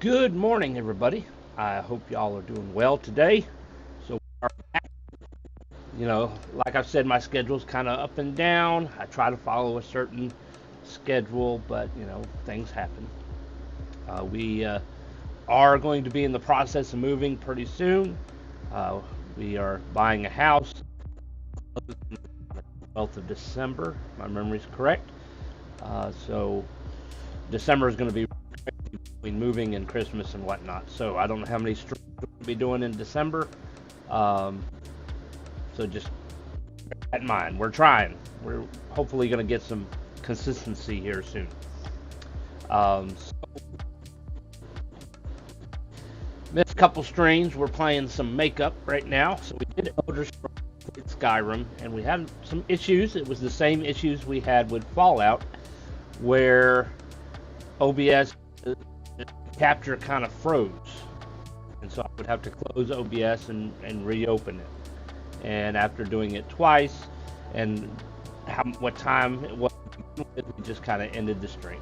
Good morning, everybody. I hope y'all are doing well today. So, like I've said, my schedule's kind of up and down. I try to follow a certain schedule, but things happen. We are going to be in the process of moving pretty soon. Uh, we are buying a house on the 12th of December. If my memory's correct. So December is going to be between moving and Christmas and whatnot. So I don't know how many streams we're going to be doing in December. Um, so just bear that in mind. We're trying. We're hopefully going to get some consistency here soon. So missed a couple streams. We're playing some makeup right now. So we did Elder Scrolls Skyrim, and we had some issues. It was the same issues we had with Fallout, where OBS capture kind of froze, and so I would have to close OBS and reopen it. And after doing it twice, and what time it was, we just kind of ended the stream.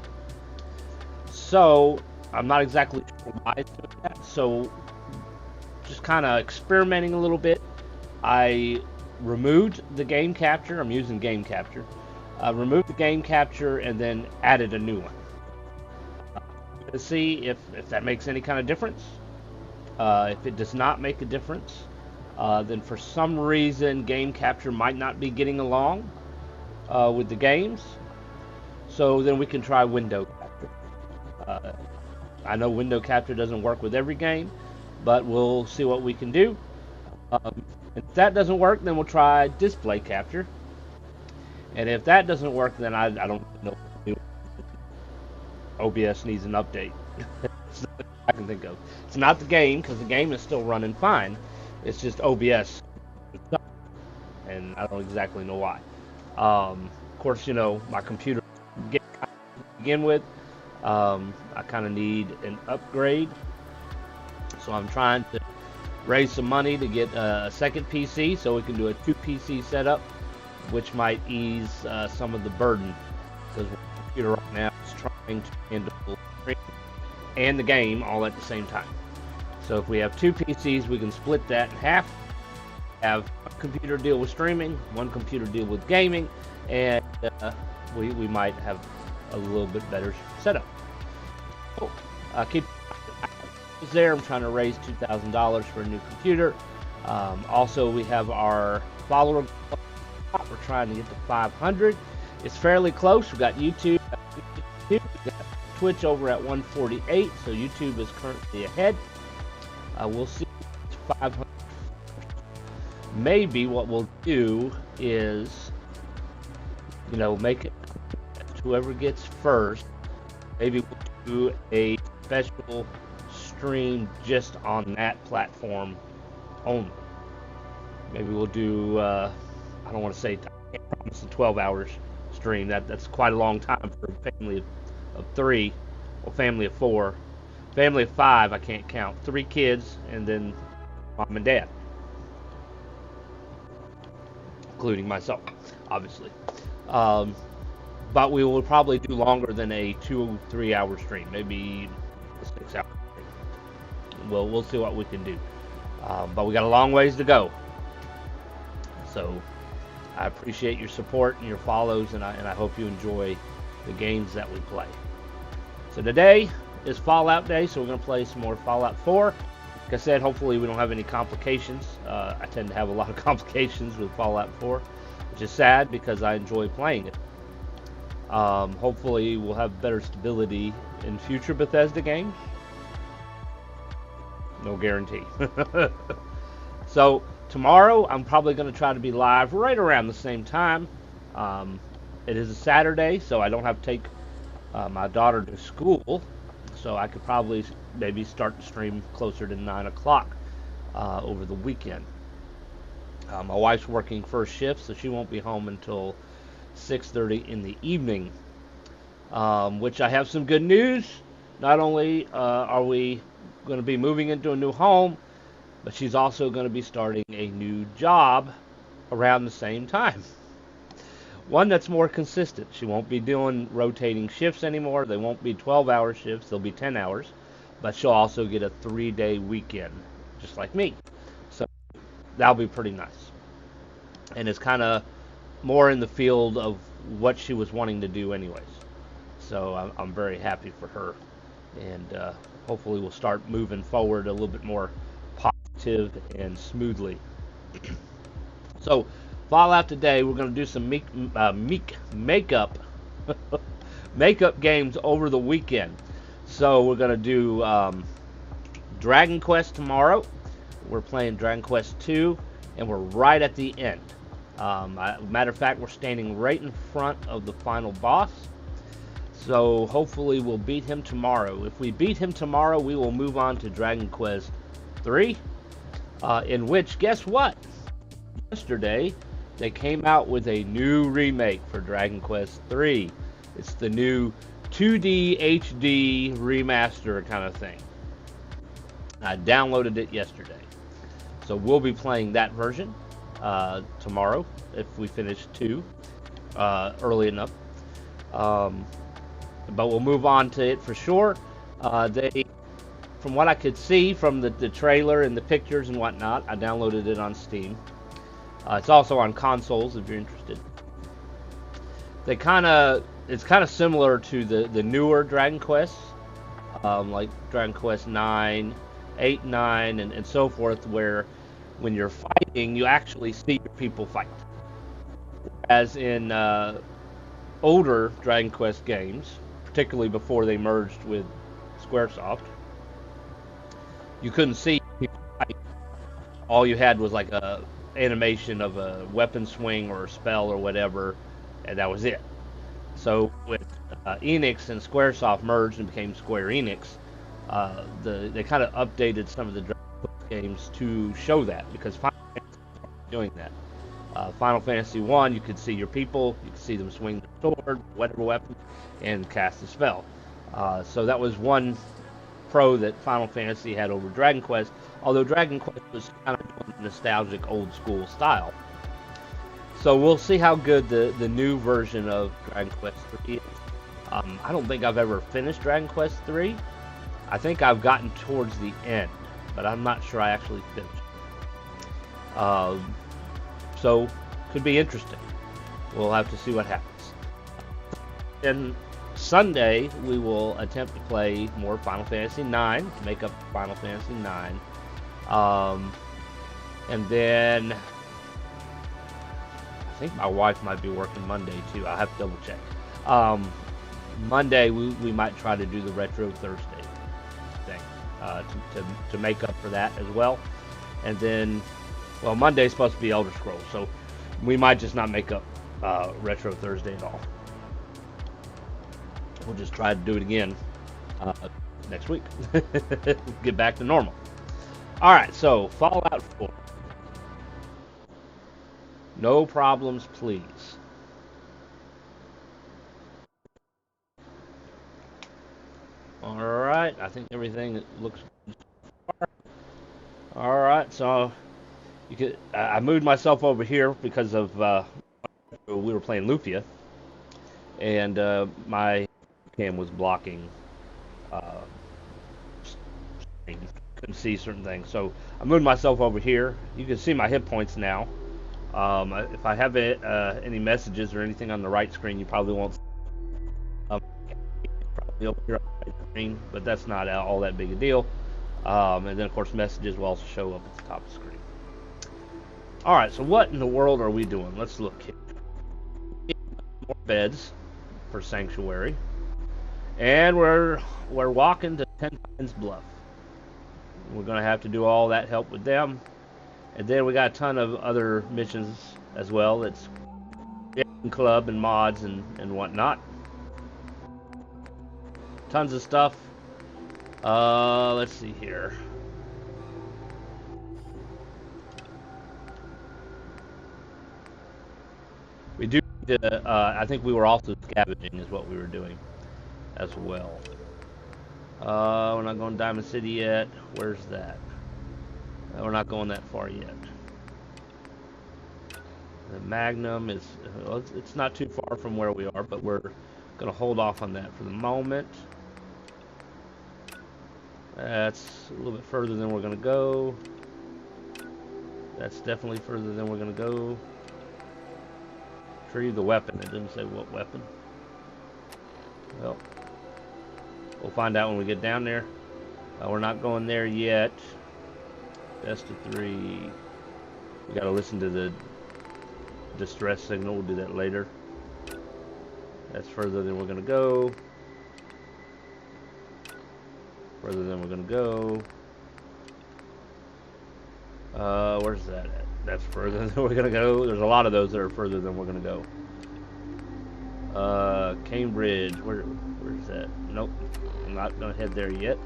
So I'm not exactly sure why it's doing that. So just kind of experimenting a little bit. I removed the game capture. I'm using game capture. Removed the game capture and then added a new one to see if that makes any kind of difference. If it does not make a difference, then for some reason game capture might not be getting along with the games. So then we can try window capture. I know window capture doesn't work with every game, but we'll see what we can do. If that doesn't work, then we'll try display capture. And if that doesn't work, then I don't know. OBS needs an update. I can think of. It's not the game, because the game is still running fine. It's just OBS, and I don't exactly know why. Of course, my computer to begin with. I kind of need an upgrade, so I'm trying to raise some money to get a second PC, so we can do a 2 PC setup, which might ease some of the burden, because the computer right now is trying to handle the stream and the game all at the same time. So if we have 2 PCs, we can split that in half. Have one computer deal with streaming, one computer deal with gaming, and we might have a little bit better setup. So, keep there. I'm trying to raise $2,000 for a new computer. Also, we have our follower. We're trying to get to 500. It's fairly close. We've got YouTube. We've got Twitch over at 148, so YouTube is currently ahead. We'll see 500. Maybe what we'll do is, make it whoever gets first. Maybe we'll do a special stream just on that platform only. Maybe we'll do, I don't want to say, I can't promise a 12 hours stream. That's quite a long time for a family of 3, or family of 4. Family of 5, I can't count. 3 kids, and then mom and dad, including myself, obviously. But we will probably do longer than a 2-3 hour stream, maybe a 6 hour stream. We'll see what we can do. But we got a long ways to go. So I appreciate your support and your follows, and I hope you enjoy the games that we play. So today is Fallout Day, so we're going to play some more Fallout 4. Like I said, hopefully we don't have any complications. I tend to have a lot of complications with Fallout 4, which is sad because I enjoy playing it. Hopefully we'll have better stability in future Bethesda games. No guarantee. So tomorrow I'm probably going to try to be live right around the same time. It is a Saturday, so I don't have to take my daughter to school, so I could probably maybe start the stream closer to 9 o'clock over the weekend. My wife's working first shift, so she won't be home until 6:30 in the evening, which I have some good news. Not only are we going to be moving into a new home, but she's also going to be starting a new job around the same time. One that's more consistent. She won't be doing rotating shifts anymore. They won't be 12-hour shifts. They'll be 10 hours. but she'll also get a 3-day weekend, just like me. So that'll be pretty nice. And it's kind of more in the field of what she was wanting to do, anyways. So I'm very happy for her, and hopefully we'll start moving forward a little bit more positive and smoothly. So, Fallout today, we're going to do some makeup makeup games over the weekend. So we're going to do Dragon Quest tomorrow. We're playing Dragon Quest 2, and we're right at the end. Matter of fact, we're standing right in front of the final boss. So hopefully we'll beat him tomorrow. If we beat him tomorrow, we will move on to Dragon Quest 3. In which, guess what? Yesterday, they came out with a new remake for Dragon Quest 3. It's the new 2D HD remaster kind of thing. I downloaded it yesterday. So we'll be playing that version tomorrow if we finish 2 early enough. But we'll move on to it for sure. From what I could see from the trailer and the pictures and whatnot, I downloaded it on Steam. It's also on consoles if you're interested. It's kind of similar to the newer Dragon Quests, like Dragon Quest 9, 8, 9, and so forth, where when you're fighting, you actually see your people fight. As in older Dragon Quest games, particularly before they merged with Squaresoft, you couldn't see people fight. All you had was like a animation of a weapon swing or a spell or whatever, and that was it. So when Enix and Squaresoft merged and became Square Enix, they kind of updated some of the Dragon Quest games to show that, because Final Fantasy was doing that. Final Fantasy 1, you could see your people, you could see them swing their sword, whatever weapon, and cast a spell. So that was one pro that Final Fantasy had over Dragon Quest, although Dragon Quest was kind of nostalgic old school style. So we'll see how good the new version of Dragon Quest 3 is. I don't think I've ever finished Dragon Quest 3. I think I've gotten towards the end, but I'm not sure I actually finished. So could be interesting. We'll have to see what happens. And Sunday, we will attempt to play more Final Fantasy 9, to make up Final Fantasy 9. And then, I think my wife might be working Monday, too. I'll have to double check. Monday, we might try to do the Retro Thursday thing, to make up for that as well. And then, well, Monday's supposed to be Elder Scrolls, so we might just not make up Retro Thursday at all. We'll just try to do it again next week. Get back to normal. All right, so Fallout 4. No problems, please. All right, I think everything looks good so far. All right, so I moved myself over here because of we were playing Lufia, and my cam was blocking. Couldn't see certain things, so I moved myself over here. You can see my hit points now. If I have any messages or anything on the right screen, you probably won't. Probably over here on the right screen, but that's not all that big a deal. And then of course messages will also show up at the top of the screen. All right, so what in the world are we doing? Let's look here. More beds for Sanctuary, and we're walking to 10 Pines Bluff. We're gonna have to do all that help with them, and then we got a ton of other missions as well. It's club and mods and whatnot. Tons of stuff. Let's see here. We do. I think we were also scavenging is what we were doing as well. We're not going to Diamond City yet. Where's that? We're not going that far yet. The Magnum is, well, it's not too far from where we are, but we're going to hold off on that for the moment. That's a little bit further than we're going to go. That's definitely further than we're going to go. Retrieve the weapon. It didn't say what weapon. Well, we'll find out when we get down there. We're not going there yet. Best of 3. We got to listen to the distress signal. We'll do that later. That's further than we're going to go. Further than we're going to go. Where's that at? That's further than we're going to go. There's a lot of those that are further than we're going to go. Cambridge. Where's that? Nope. I'm not going to head there yet.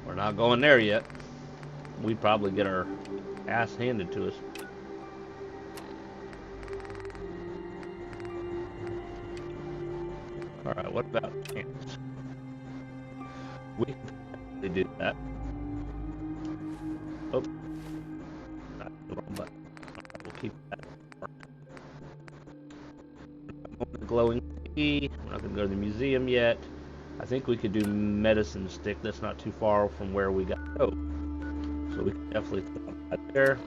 We're not going there yet. We'd probably get our ass handed to us. Alright, what about camps? We can probably do that. Oh. Not the wrong button. We'll keep that. The glowing key. We're not going to go to the museum yet. I think we could do medicine stick. That's not too far from where we got to go. So we can definitely stop right there.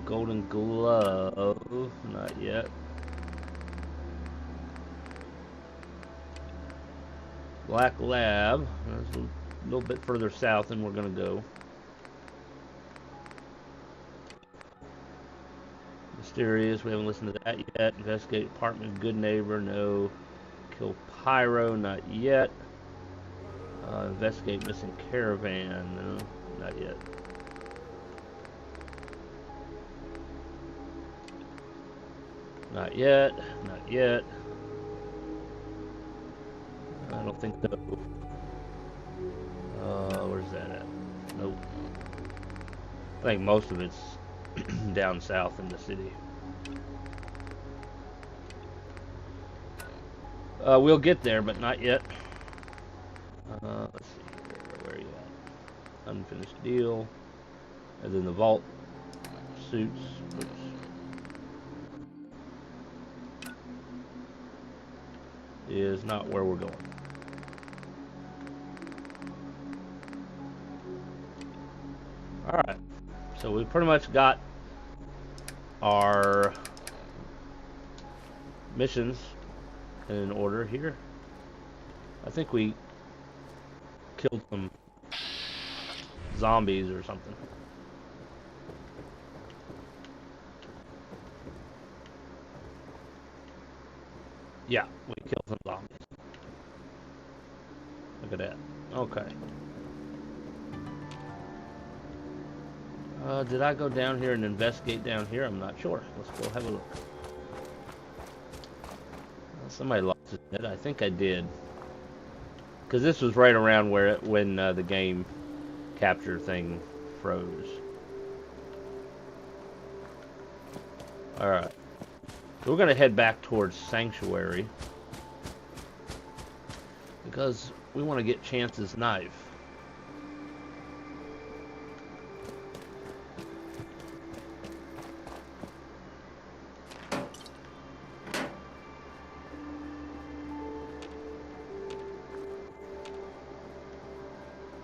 Golden glove. Not yet. Black lab. That's a little bit further south than we're going to go. Mysterious, we haven't listened to that yet. Investigate apartment, good neighbor, no. Kill pyro, not yet. Investigate missing caravan, no, not yet. Not yet, not yet. I don't think so. Where's that at? Nope. I think most of it's down south in the city. We'll get there, but not yet. Let's see, where are you at? Unfinished deal. And then the vault suits. Oops. Is not where we're going. Alright. So we pretty much got our missions in order here. I think we killed some zombies or something. Yeah, we killed some zombies. Look at that. Okay. Did I go down here and investigate down here? I'm not sure. Let's go have a look. Somebody lost his head. I think I did. Because this was right around where when the game capture thing froze. Alright. So we're going to head back towards Sanctuary. Because we want to get Chance's knife.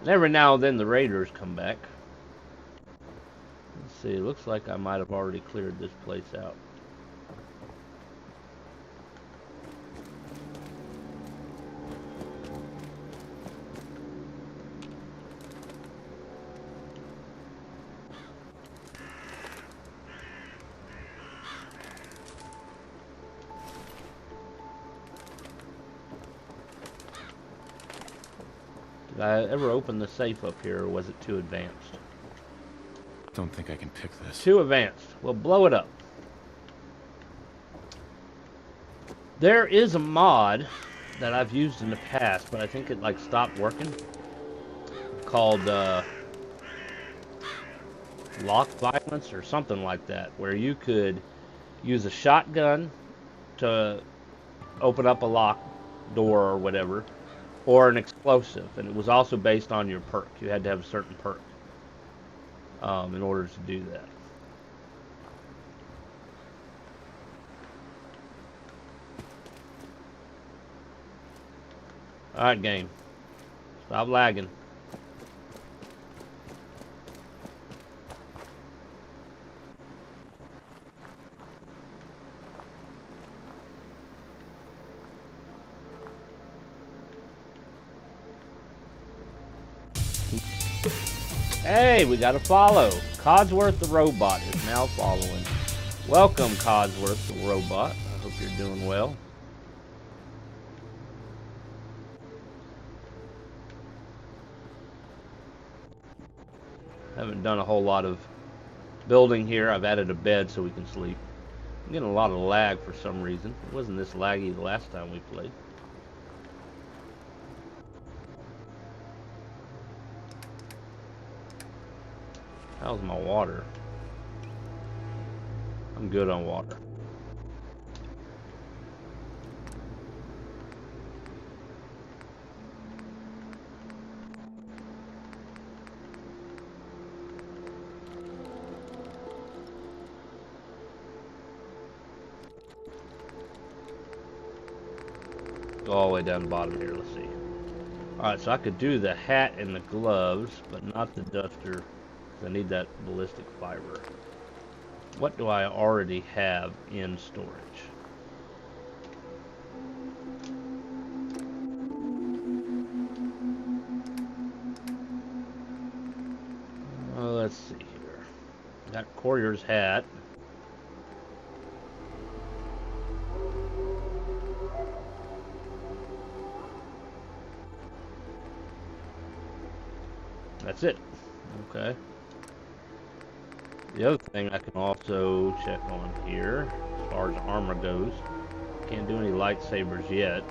And every now and then the raiders come back. Let's see, it looks like I might have already cleared this place out. Did I ever open the safe up here, or was it too advanced? Don't think I can pick this. Too advanced. Well, blow it up. There is a mod that I've used in the past, but I think it like stopped working. Called lock violence or something like that, where you could use a shotgun to open up a lock door or whatever, or an explosive, and it was also based on your perk. You had to have a certain perk in order to do that. Alright, game. Stop lagging. Hey, we got a follow. Codsworth the robot is now following. Welcome, Codsworth the robot. I hope you're doing well. Haven't done a whole lot of building here. I've added a bed so we can sleep. I'm getting a lot of lag for some reason. It wasn't this laggy the last time we played. How's my water? I'm good on water. Go all the way down the bottom here, let's see. Alright, so I could do the hat and the gloves, but not the duster, because I need that ballistic fiber. What do I already have in storage? Let's see here. Got Courier's hat. That's it. Okay. The other thing I can also check on here, as far as armor goes, can't do any lightsabers yet.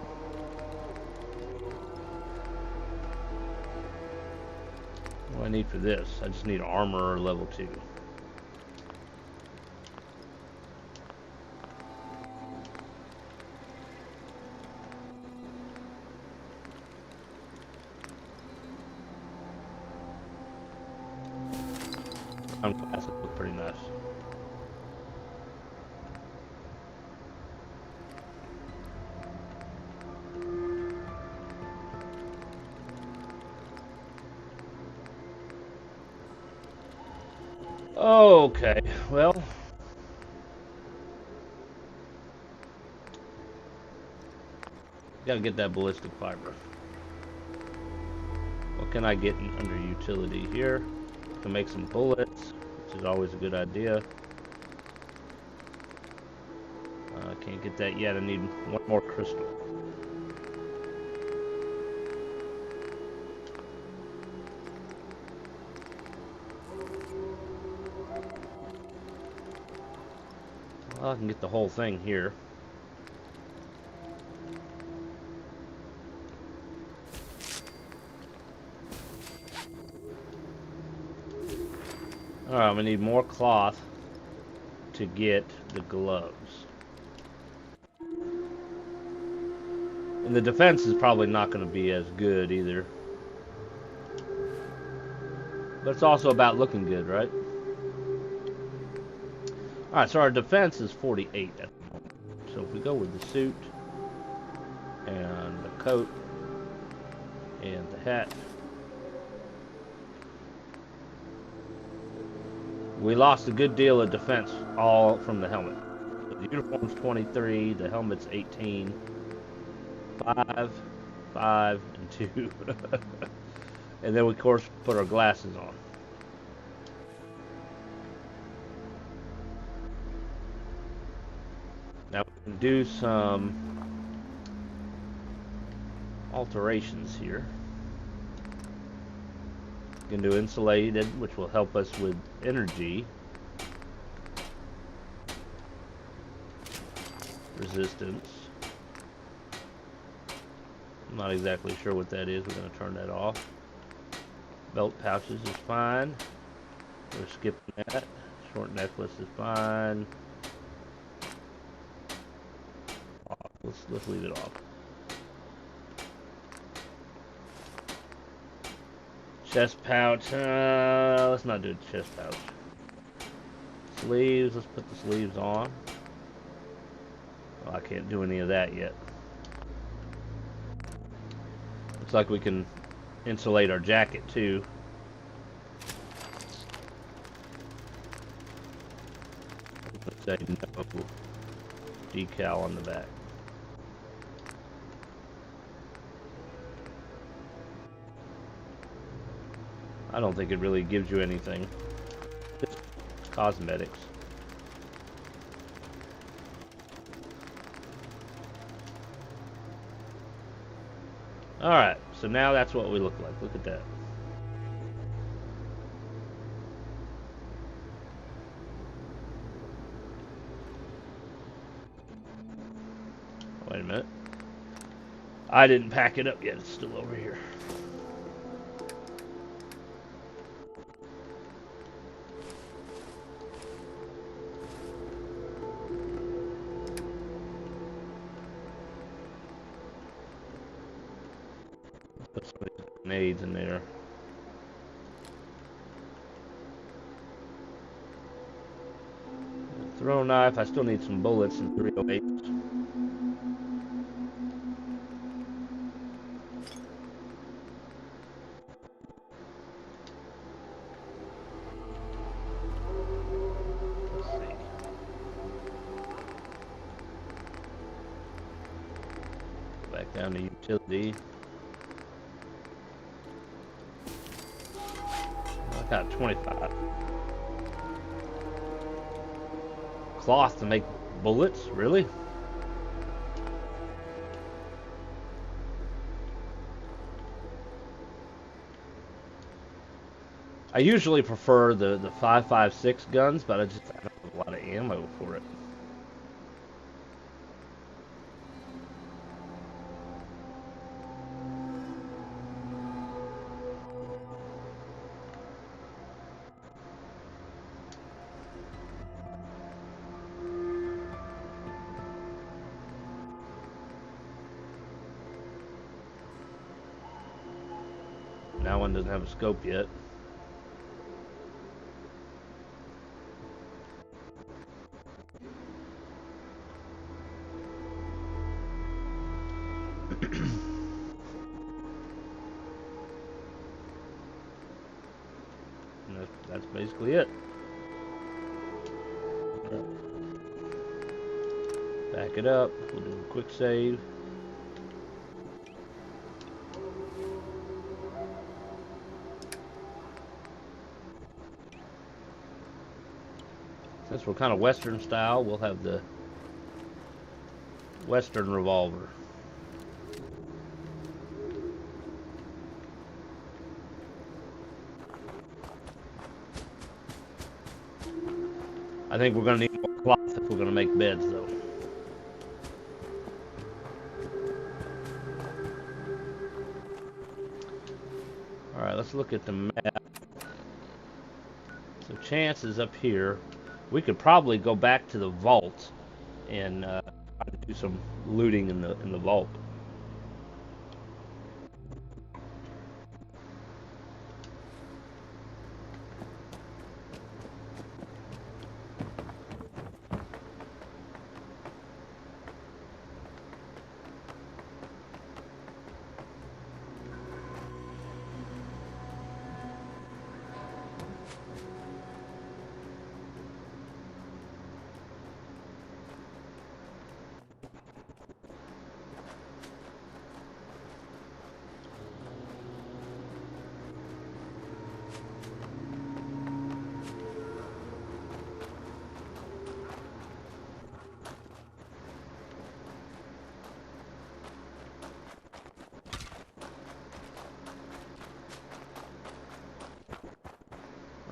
What do I need for this? I just need armor level 2. Classic look pretty nice. Okay, well, gotta get that ballistic fiber. What can I get under utility here? Can make some bullets, which is always a good idea. Can't get that yet. I need one more crystal. Well, I can get the whole thing here. Alright, I'm gonna need more cloth to get the gloves. And the defense is probably not going to be as good either. But it's also about looking good, right? Alright, so our defense is 48 at the moment. So if we go with the suit, and the coat, and the hat. We lost a good deal of defense all from the helmet. The uniform's 23, the helmet's 18. 5, 5, and 2. And then we, of course, put our glasses on. Now we can do some alterations here. We can do insulated, which will help us with energy resistance. I'm not exactly sure what that is. We're going to turn that off. Belt pouches is fine. We're skipping that. Short necklace is fine. Let's leave it off. Chest pouch. Let's not do the chest pouch. Sleeves. Let's put the sleeves on. Well, I can't do any of that yet. Looks like we can insulate our jacket too. Let's say no decal on the back. I don't think it really gives you anything. Just cosmetics. Alright, so now that's what we look like. Look at that. Wait a minute. I didn't pack it up yet. It's still over here. Put some of these grenades in there. Throw knife. I still need some bullets and 308s. Let's see. Back down to utility. I got 25. Cloth to make bullets? Really? I usually prefer the 5.56 guns, but I don't have a lot of ammo for it. That one doesn't have a scope yet. And that's basically it. Back it up. We'll do a quick save. Since we're kind of Western style, we'll have the Western revolver. I think we're going to need more cloth if we're going to make beds, though. Alright, let's look at the map. So Chance is up here. We could probably go back to the vault and try to do some looting in the vault.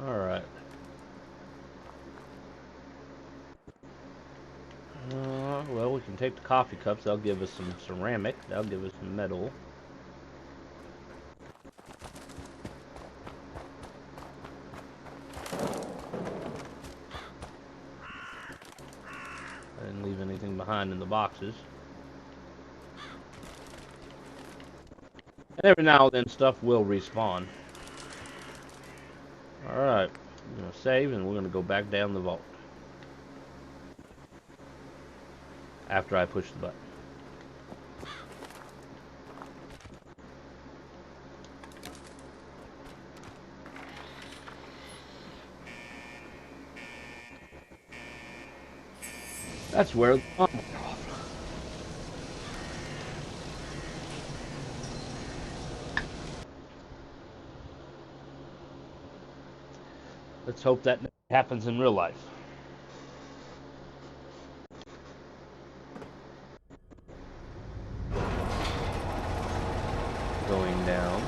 Alright. Well, we can take the coffee cups. That'll give us some ceramic. That'll give us some metal. I didn't leave anything behind in the boxes. And every now and then stuff will respawn. Alright. I'm going to save and we're going to go back down the vault. After I push the button. That's where the bomb went off. Let's hope that happens in real life. Going down.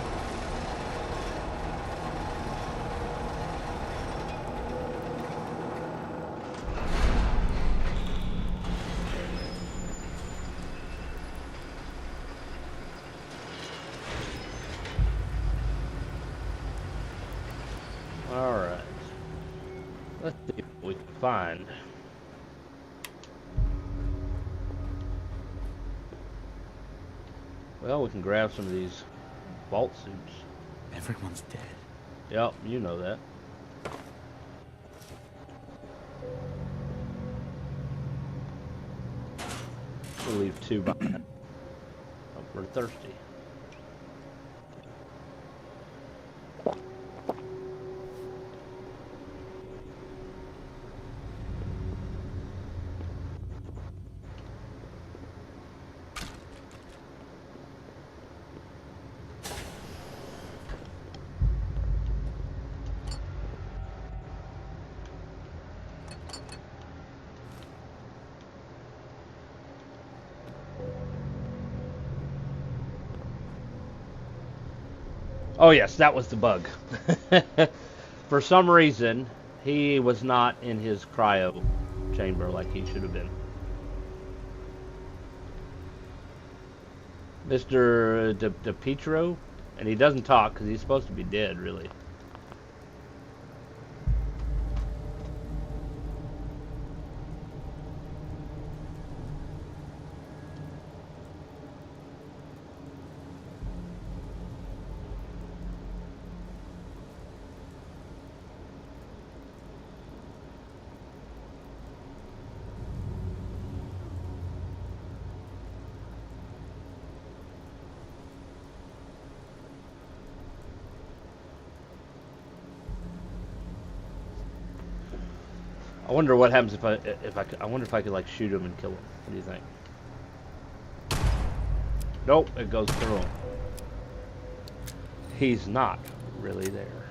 Alright. Let's see what we can find. Well, we can grab some of these vault suits. Everyone's dead. Yep, you know that. We'll leave 2 behind. Oh, we're thirsty. Oh yes, that was the bug. For some reason, he was not in his cryo chamber like he should have been. Mr. DePietro, and he doesn't talk because he's supposed to be dead, really. I wonder what happens I wonder if I could like shoot him and kill him. What do you think? Nope, it goes through him. He's not really there.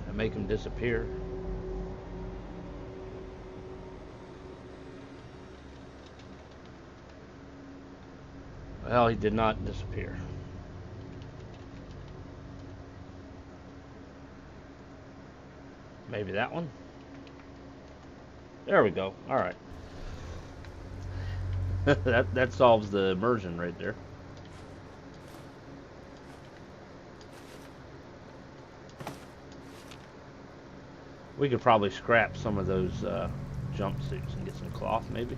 I make him disappear. Well, he did not disappear. Maybe that one? There we go. Alright. that solves the immersion right there. We could probably scrap some of those jumpsuits and get some cloth, maybe.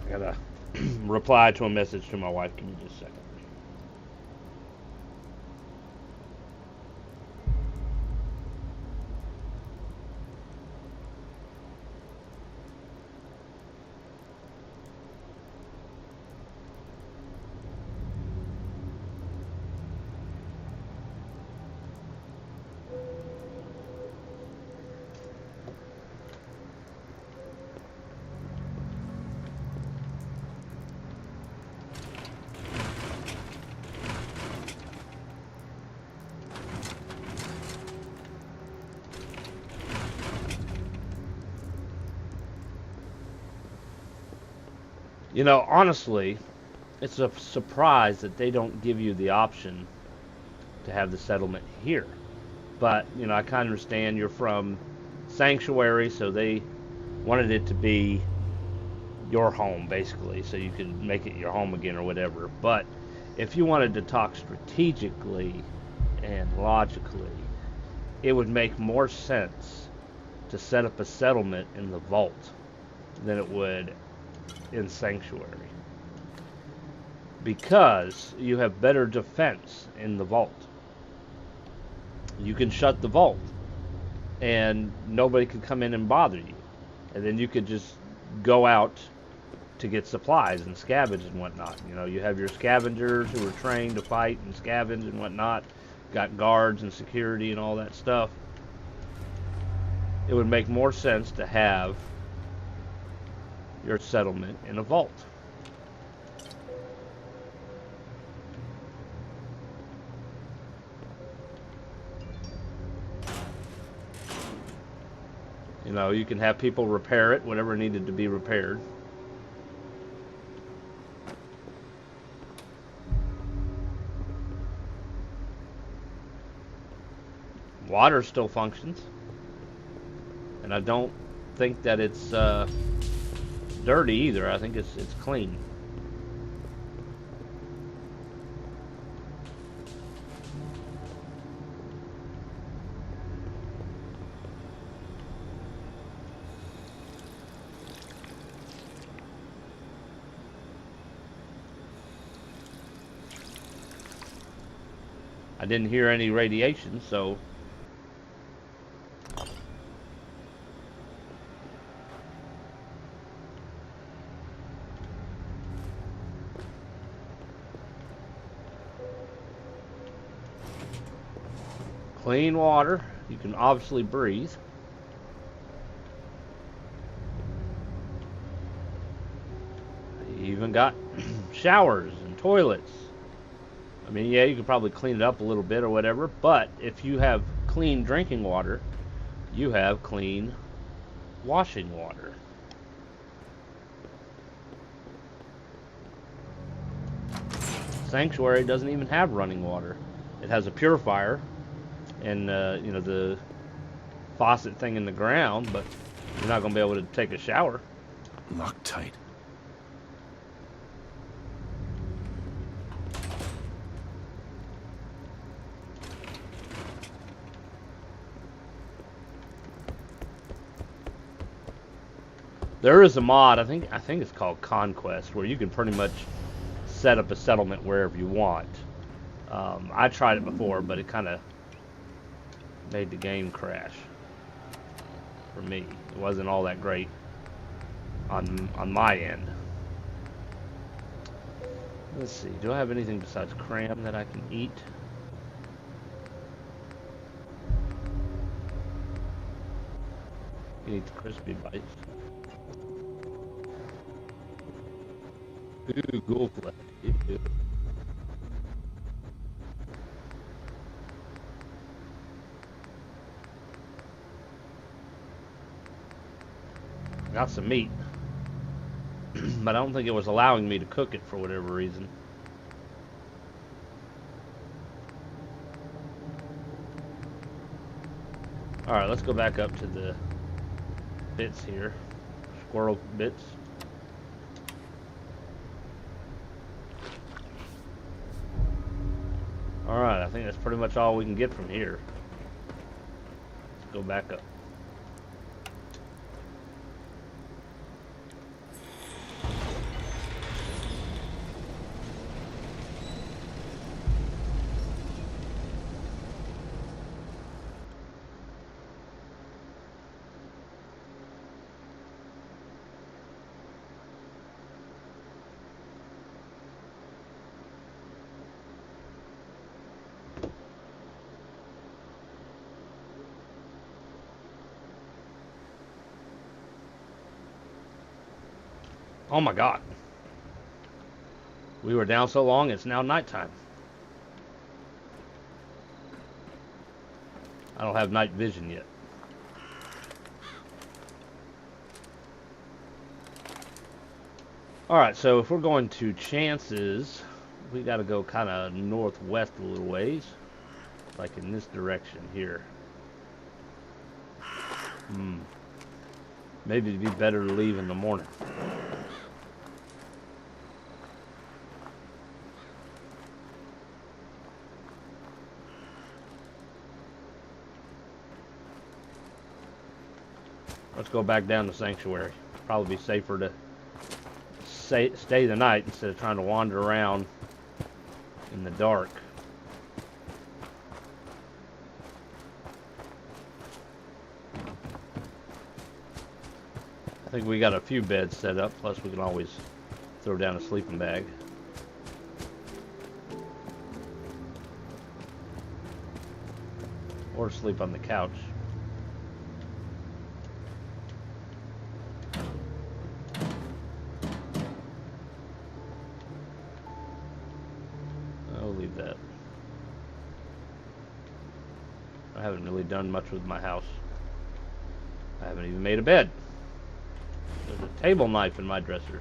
I gotta reply to a message to my wife. Give me just a second. You know, honestly, it's a surprise that they don't give you the option to have the settlement here. But, you know, I kind of understand you're from Sanctuary, so they wanted it to be your home, basically, so you could make it your home again or whatever. But if you wanted to talk strategically and logically, it would make more sense to set up a settlement in the vault than it would in Sanctuary, because you have better defense in the vault. you can shut the vault, and nobody can come in and bother you. And then you could just go out to get supplies and scavenge and whatnot. You know, you have your scavengers who are trained to fight and scavenge and whatnot. Got guards and security and all that stuff. It would make more sense to have your settlement in a vault. You know, you can have people repair it, whatever needed to be repaired. Water still functions. And I don't think that it's dirty either. I think it's clean. I didn't hear any radiation, so clean water. You can obviously breathe. You even got showers and toilets. I mean, yeah, you could probably clean it up a little bit or whatever, but if you have clean drinking water, you have clean washing water. Sanctuary doesn't even have running water. It has a purifier and you know, the faucet thing in the ground, but you're not going to be able to take a shower. Locked tight. There is a mod, I think it's called Conquest, where you can pretty much set up a settlement wherever you want. I tried it before, but it kind of made the game crash for me. It wasn't all that great on my end. Let's see, do I have anything besides cram that I can eat? You can eat the crispy bites. Ooh, ghoul flesh. Ew. Got some meat, but I don't think it was allowing me to cook it for whatever reason. Alright, let's go back up to the bits here. Squirrel bits. Alright, I think that's pretty much all we can get from here. Let's go back up. Oh my god. We were down so long, it's now nighttime. I don't have night vision yet. Alright, so if we're going to chances, we gotta go kind of northwest a little ways. Like in this direction here. Maybe it'd be better to leave in the morning. Let's go back down to Sanctuary. Probably be safer to stay the night instead of trying to wander around in the dark. I think we got a few beds set up, plus we can always throw down a sleeping bag. Or sleep on the couch. I'll leave that. I haven't really done much with my house. I haven't even made a bed. There's a table knife in my dresser.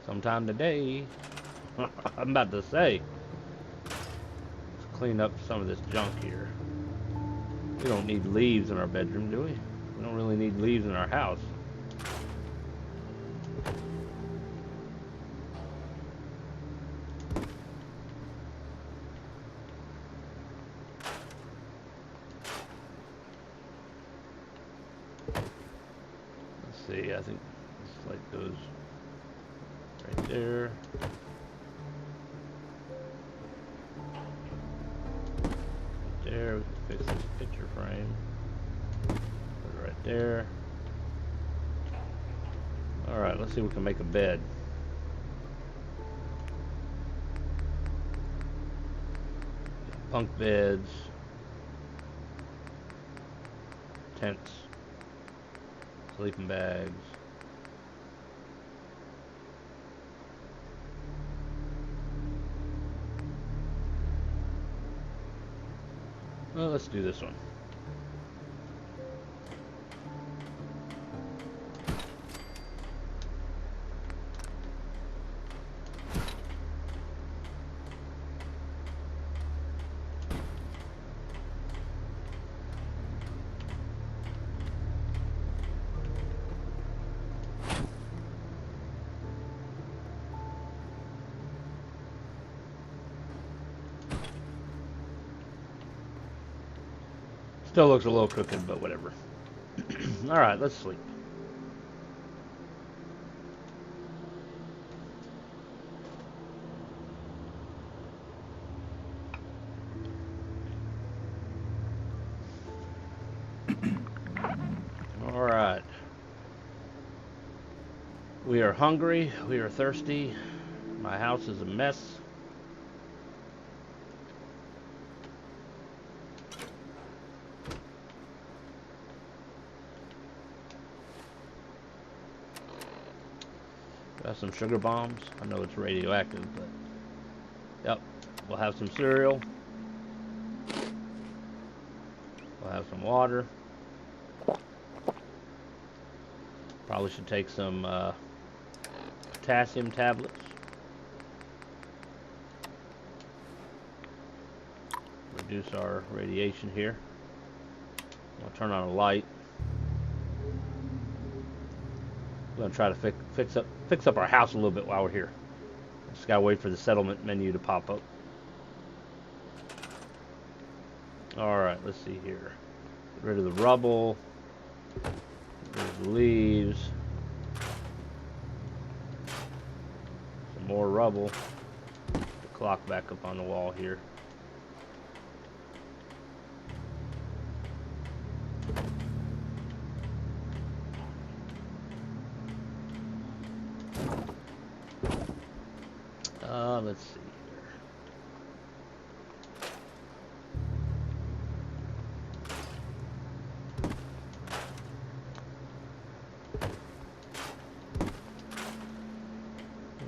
Sometime today. I'm about to say. Let's clean up some of this junk here. We don't need leaves in our bedroom, do we? We don't really need leaves in our house. Let's see, I think this light goes right there. Right there, we can fix this picture frame. Put it right there. Alright, let's see if we can make a bed. Bunk beds. Tents. Sleeping bags. Well, let's do this one. Still looks a little crooked, but whatever. Alright, let's sleep. Alright. We are hungry. We are thirsty. My house is a mess. Got some sugar bombs. I know it's radioactive, but yep. We'll have some cereal. We'll have some water. Probably should take some potassium tablets. Reduce our radiation here. I'll turn on a light. We're gonna try to fix up our house a little bit while we're here. Just gotta wait for the settlement menu to pop up. All right, let's see here. Get rid of the rubble. Get rid of the leaves. Some more rubble. Put the clock back up on the wall here. Let's see here.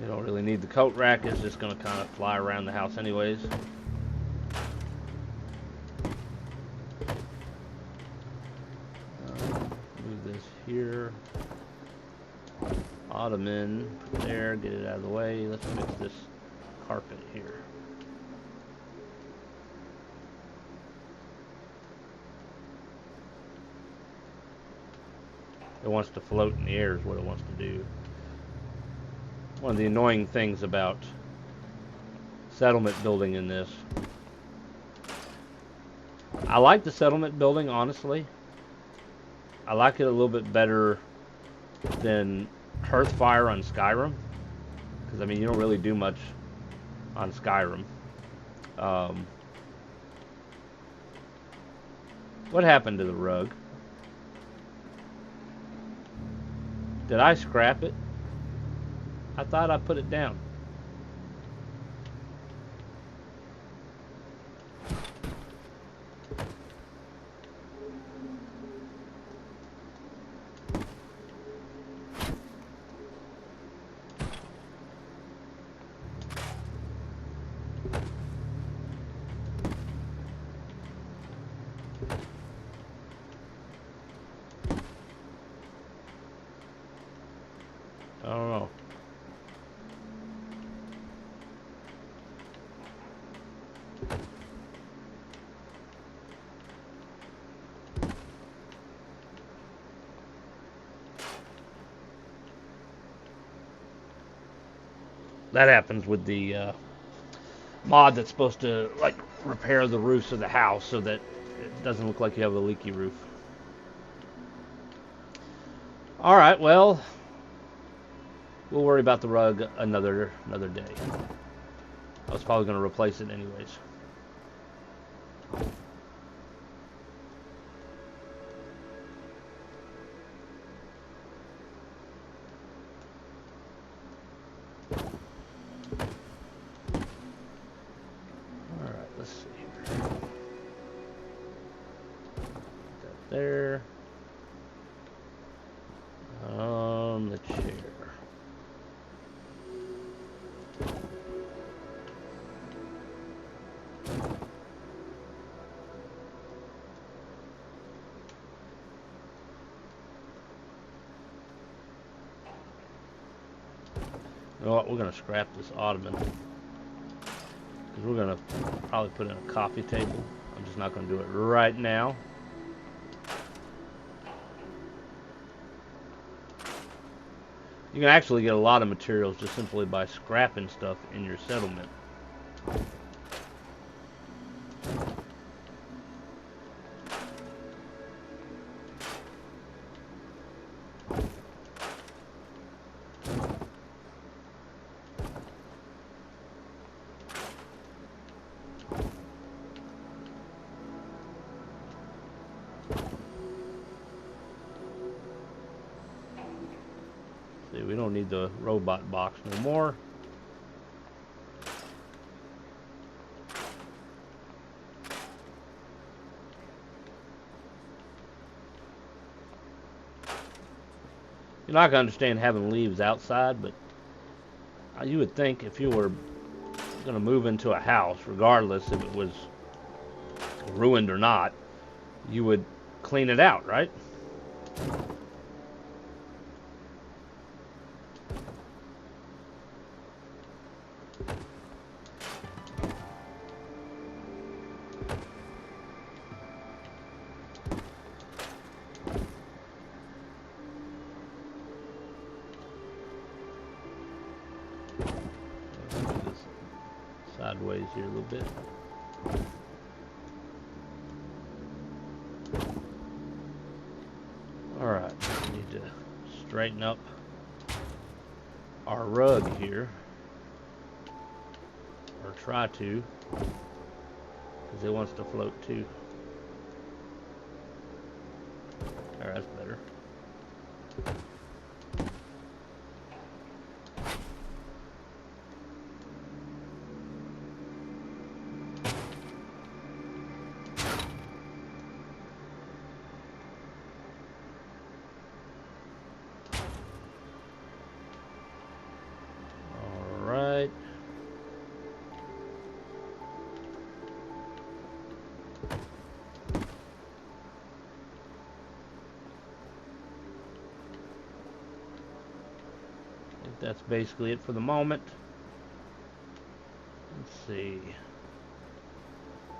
You don't really need the coat rack. It's just going to kind of fly around the house anyways. Move this here. Ottoman, put there, get it out of the way. Let's fix this carpet here. It wants to float in the air is what it wants to do. One of the annoying things about settlement building in this. I like the settlement building, honestly. I like it a little bit better than Hearthfire on Skyrim. because I mean you don't really do much on Skyrim. What happened to the rug? Did I scrap it? I thought I put it down. I don't know. That happens with the mod that's supposed to like repair the roofs of the house so that it doesn't look like you have a leaky roof. All right, well, we'll worry about the rug another day. I was probably going to replace it anyways. All right, let's see here. Put that there. On the chair. You know what? We're going to scrap this ottoman. Because we're going to probably put in a coffee table. I'm just not going to do it right now. You can actually get a lot of materials just simply by scrapping stuff in your settlement. See, we don't need the robot box no more. You're not going to understand having leaves outside, but you would think if you were going to move into a house, regardless if it was ruined or not, you would clean it out, right? Sideways here a little bit. Alright, we need to straighten up our rug here. Or try to. Because it wants to float too. Alright, that's better. That's basically it for the moment. Let's see.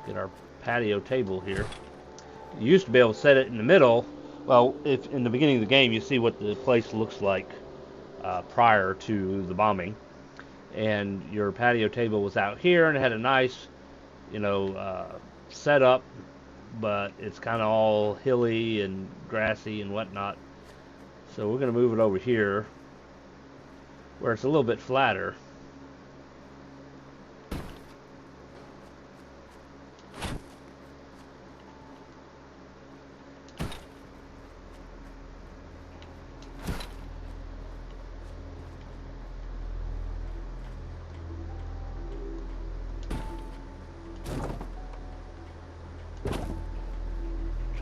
Get our patio table here. You used to be able to set it in the middle. Well, if in the beginning of the game you see what the place looks like prior to the bombing, and your patio table was out here and it had a nice, setup, but it's kind of all hilly and grassy and whatnot. So we're going to move it over here where it's a little bit flatter.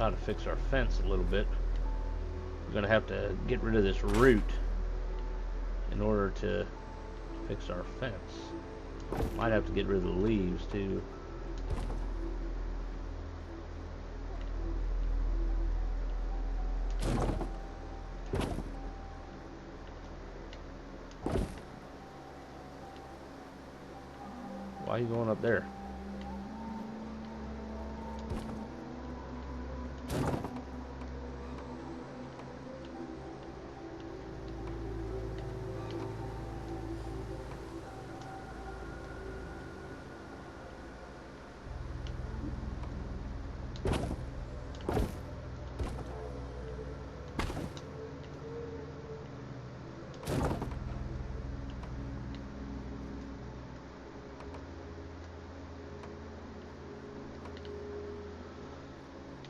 try to fix our fence a little bit. We're gonna have to get rid of this root in order to fix our fence. Might have to get rid of the leaves too. Why are you going up there?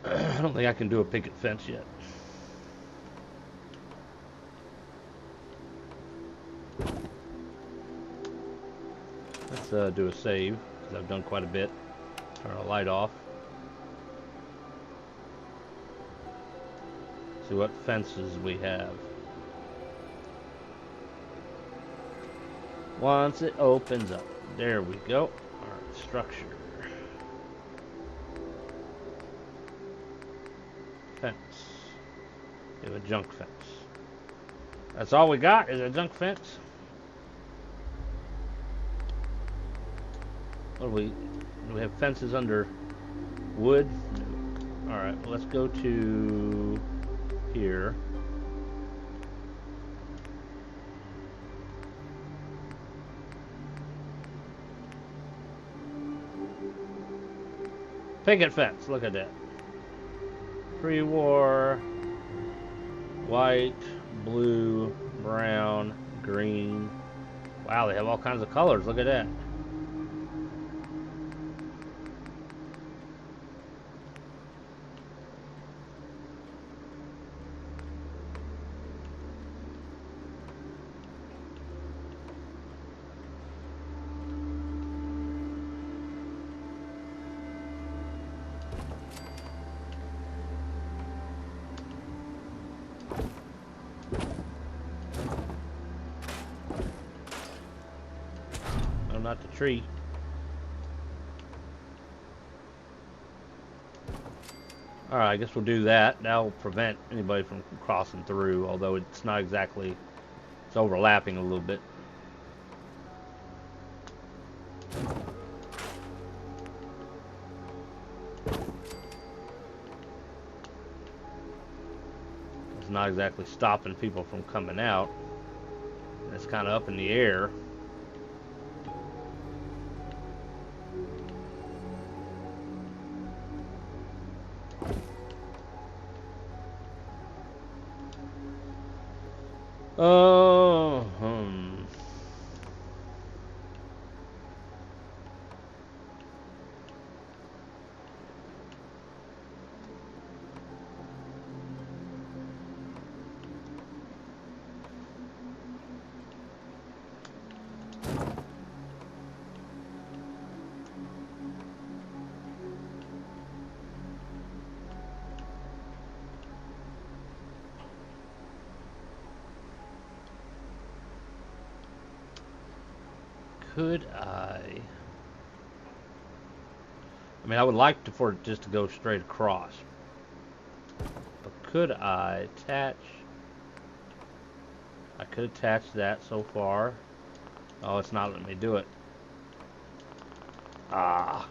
I don't think I can do a picket fence yet. Let's do a save, because I've done quite a bit. Turn the light off. See what fences we have. Once it opens up. There we go. Alright, structure. Fence. We have a junk fence. That's all we got is a junk fence. What do we have fences under wood? No. Alright, well, let's go to here. Picket fence, look at that. Pre-war, white, blue, brown, green. Wow, they have all kinds of colors, look at that. Not the tree. Alright, I guess we'll do that. That'll prevent anybody from crossing through, although it's not exactly, it's overlapping a little bit. It's not exactly stopping people from coming out. It's kind of up in the air. Oh, could I mean, I would like for it just to go straight across. But could I attach? I could attach that so far. Oh, it's not letting me do it. Ah,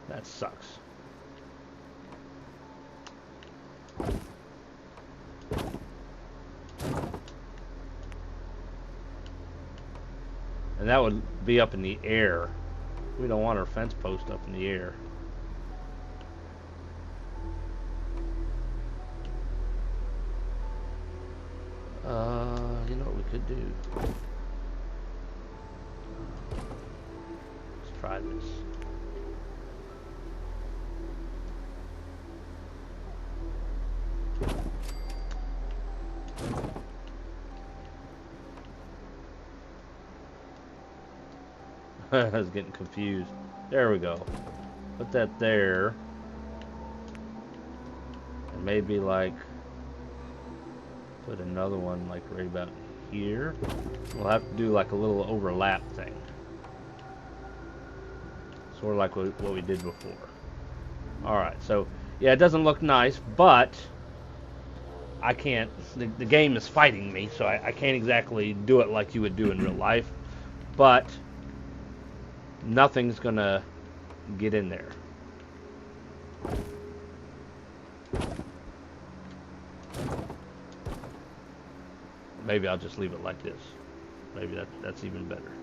that sucks. And that would be up in the air. We don't want our fence post up in the air. You know what we could do? Let's try this. I was getting confused. There we go. Put that there. maybe like put another one like right about here. We'll have to do like a little overlap thing. Sort of like what we did before. Alright, so yeah, it doesn't look nice, but I can't, the game is fighting me, so I can't exactly do it like you would do in real life, but nothing's gonna get in there. Maybe I'll just leave it like this. Maybe that's even better.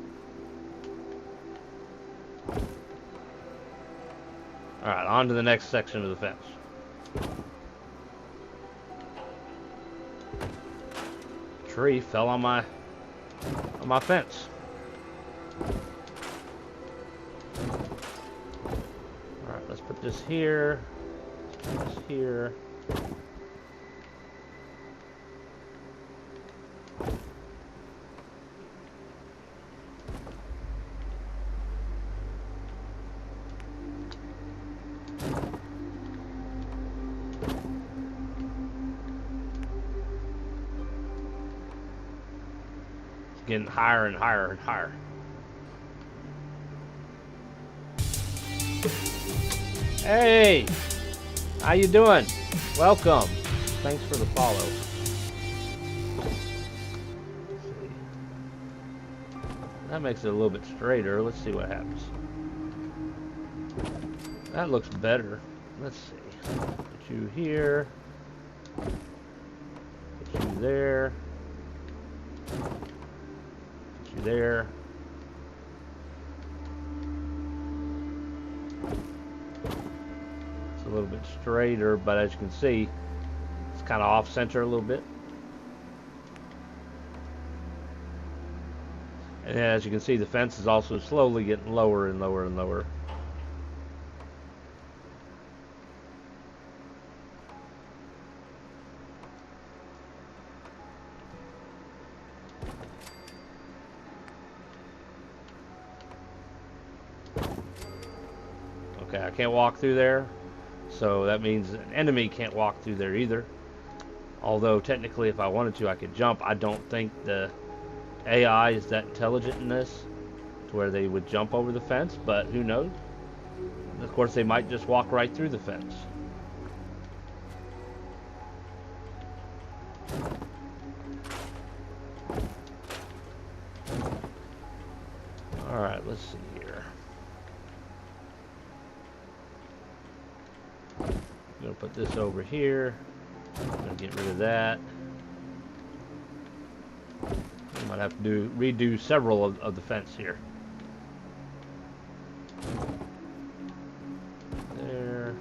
Alright, on to the next section of the fence. Tree fell on my fence. Alright, let's put this here. Put this here. Getting higher and higher and higher. Hey, how you doing? Welcome. Thanks for the follow. That makes it a little bit straighter. Let's see what happens. That looks better. Let's see. Put you here. Put you there. There. It's a little bit straighter, but as you can see, it's kind of off center a little bit. And as you can see, the fence is also slowly getting lower and lower and lower. Okay, I can't walk through there, so that means an enemy can't walk through there either. Although technically if I wanted to I could jump. I don't think the AI is that intelligent in this to where they would jump over the fence, but who knows? Of course they might just walk right through the fence. Alright, let's see here. I'm going to put this over here. I'm going to get rid of that. I might have to redo several of the fence here. There.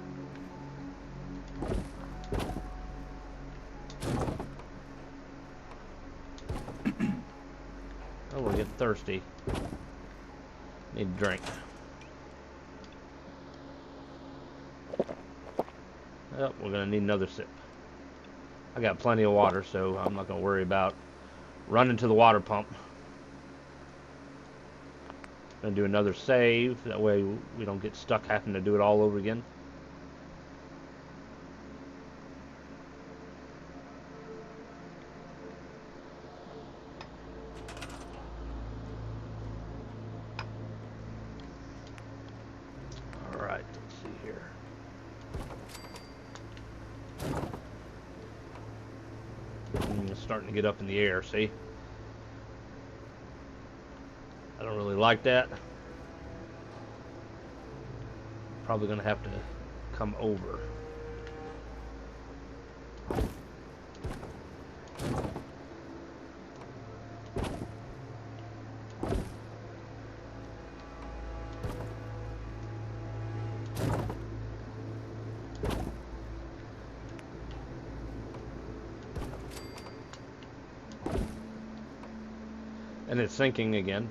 Oh, we're getting thirsty. Need a drink. Yep, we're gonna need another sip. I got plenty of water, so I'm not gonna worry about running to the water pump. Gonna do another save, that way we don't get stuck having to do it all over again. Alright, let's see here. It's starting to get up in the air, see? I don't really like that. Probably gonna have to come over. And it's sinking again.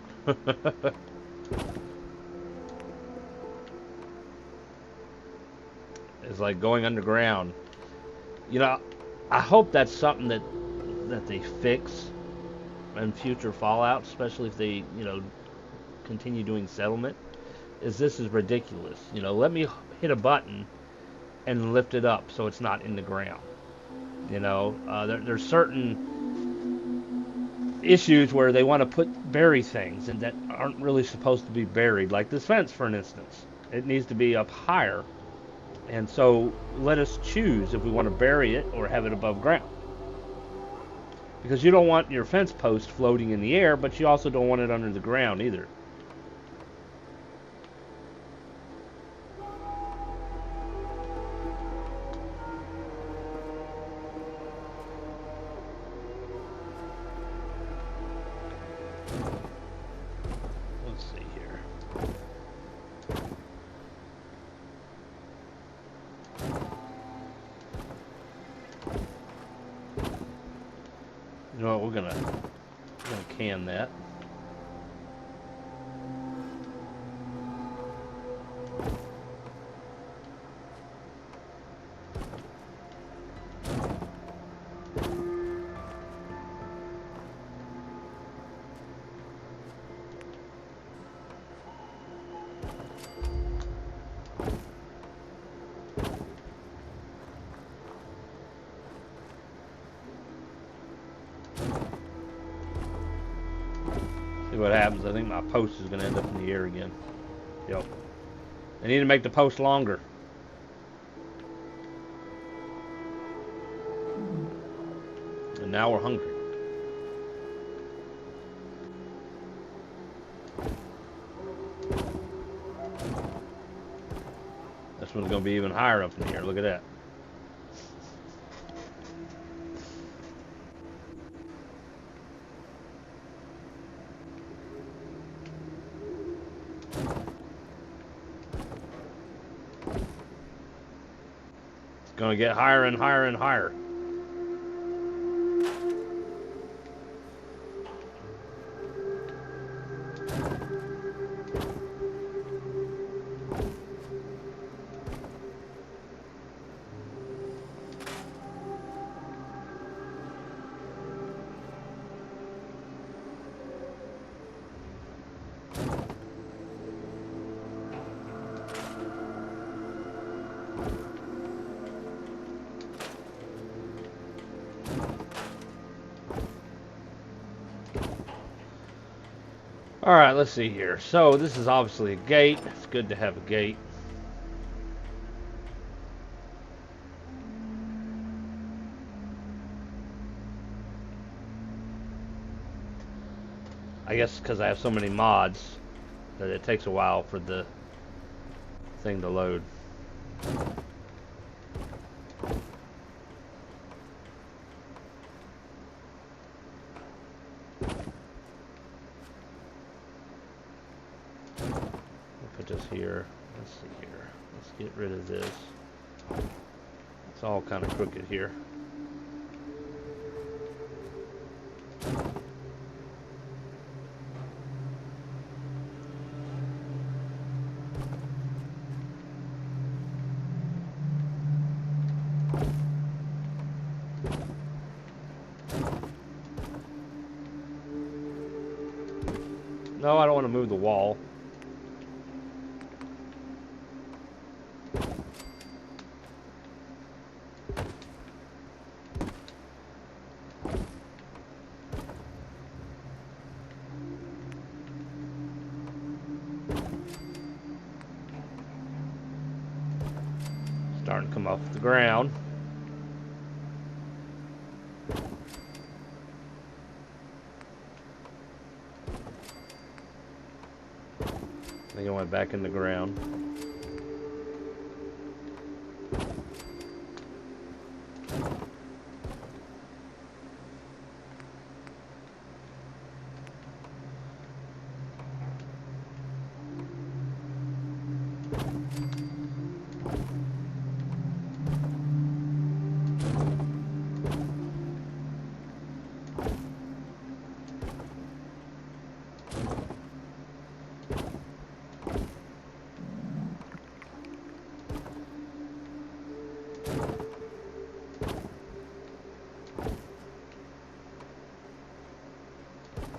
It's like going underground. You know, I hope that's something that they fix in future Fallout, especially if they, you know, continue doing settlement. This is ridiculous. You know, let me hit a button and lift it up so it's not in the ground. You know, there's certain issues where they want to bury things and that aren't really supposed to be buried, like this fence, for instance. It needs to be up higher, and so let us choose if we want to bury it or have it above ground. Because you don't want your fence post floating in the air, but you also don't want it under the ground either. Let's see here. You know what, we're gonna can that. See what happens. I think my post is going to end up in the air again. Yep. I need to make the post longer. And now we're hungry. This one's going to be even higher up in the air. Look at that. Gonna get higher and higher and higher. Alright, let's see here. So, this is obviously a gate. It's good to have a gate. I guess because I have so many mods that it takes a while for the thing to load. Put this here. Let's see here. Let's get rid of this. It's all kind of crooked here. No, I don't want to move the wall. Starting to come off the ground. I think it went back in the ground.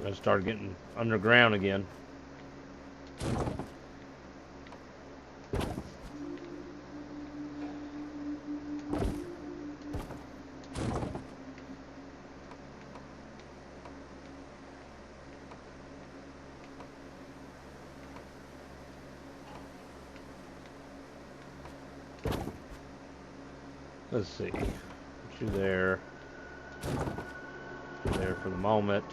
I started getting underground again. Let's see. Put you there. There for the moment.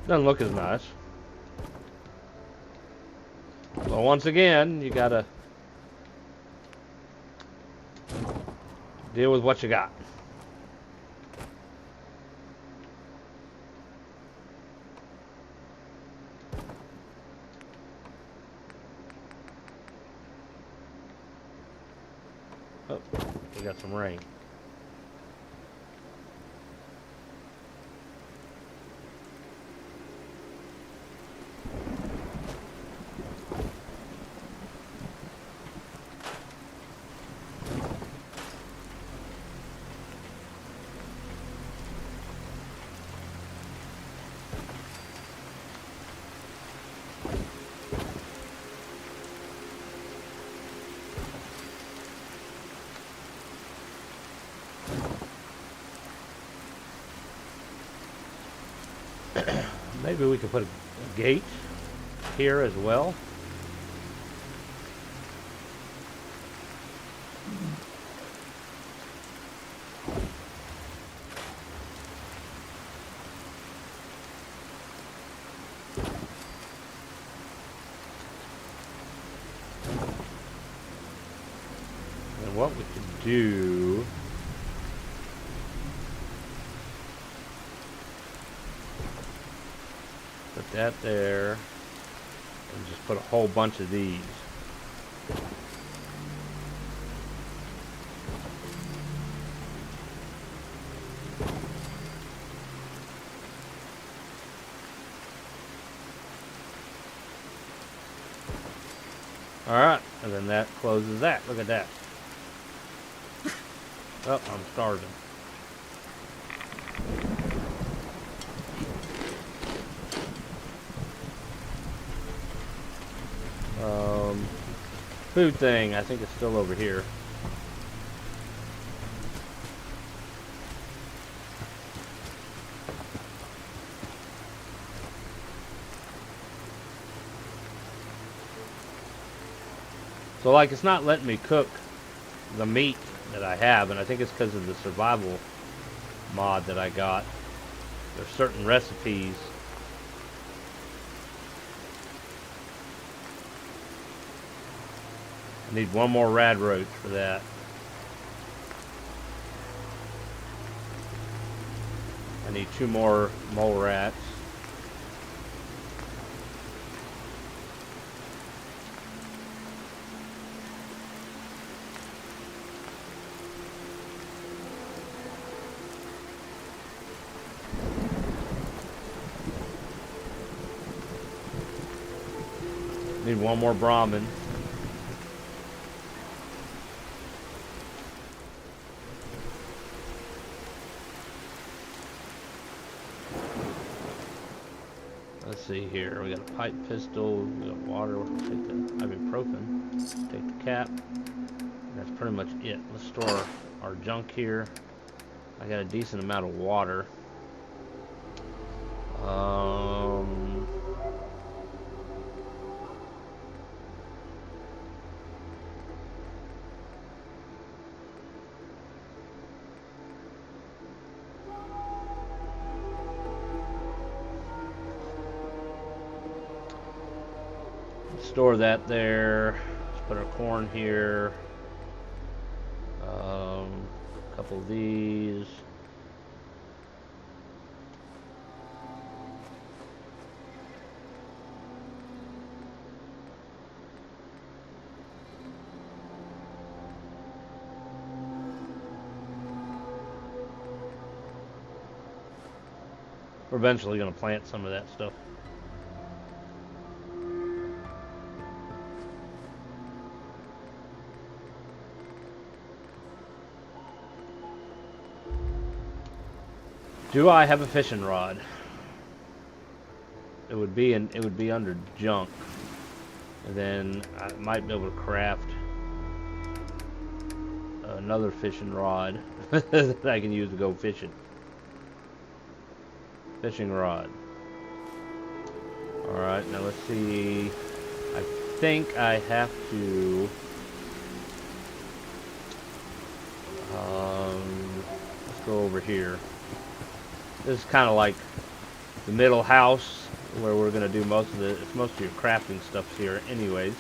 Doesn't look as nice. But once again, you gotta deal with what you got. Oh, we got some rain. Maybe we could put a gate here as well. And what we could do, put that there, and just put a whole bunch of these. Alright, and then that closes that. Look at that. Oh, I'm starving. Food thing, I think it's still over here. So like it's not letting me cook the meat that I have, and I think it's because of the survival mod that I got. There's certain recipes I need one more rad roach for that. I need 2 more mole rats. Need 1 more Brahmin. Let's see here. We got a pipe pistol. We got water. We'll take the ibuprofen. Take the cap. That's pretty much it. Let's store our junk here. I got a decent amount of water. Store that there. Let's put our corn here. A couple of these. We're eventually going to plant some of that stuff. Do I have a fishing rod? It would be under junk. And then I might be able to craft another fishing rod that I can use to go fishing. Fishing rod. Alright, now let's see. I think I have to let's go over here. This is kind of like the middle house where we're going to do most of your crafting stuff here anyways.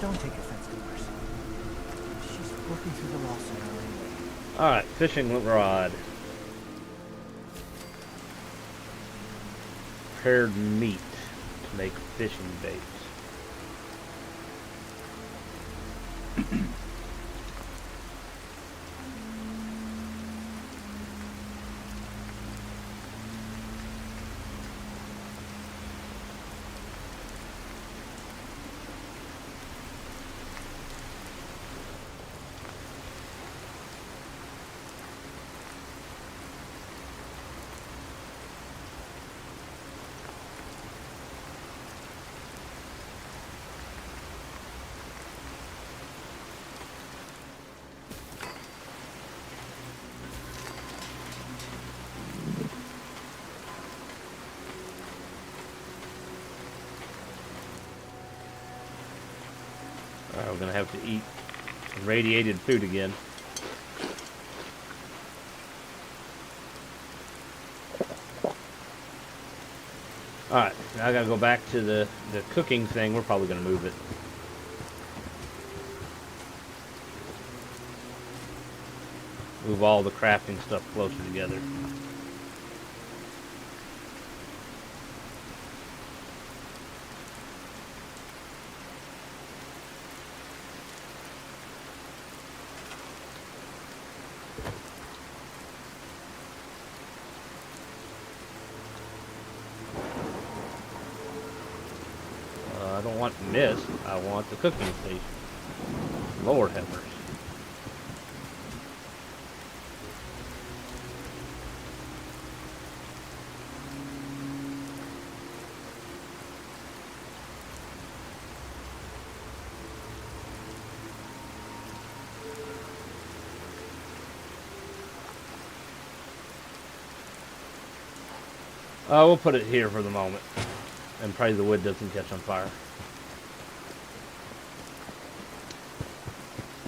Don't take offense to Mercy. She's working through the loss in her own way. Alright, fishing rod. Prepared meat to make fishing baits. Alright, we're gonna have to eat radiated food again. Alright, now I gotta go back to the cooking thing. We're probably gonna move it. Move all the crafting stuff closer together. I don't want mist. I want the cooking station. Lord have mercy. We'll put it here for the moment. And pray the wood doesn't catch on fire.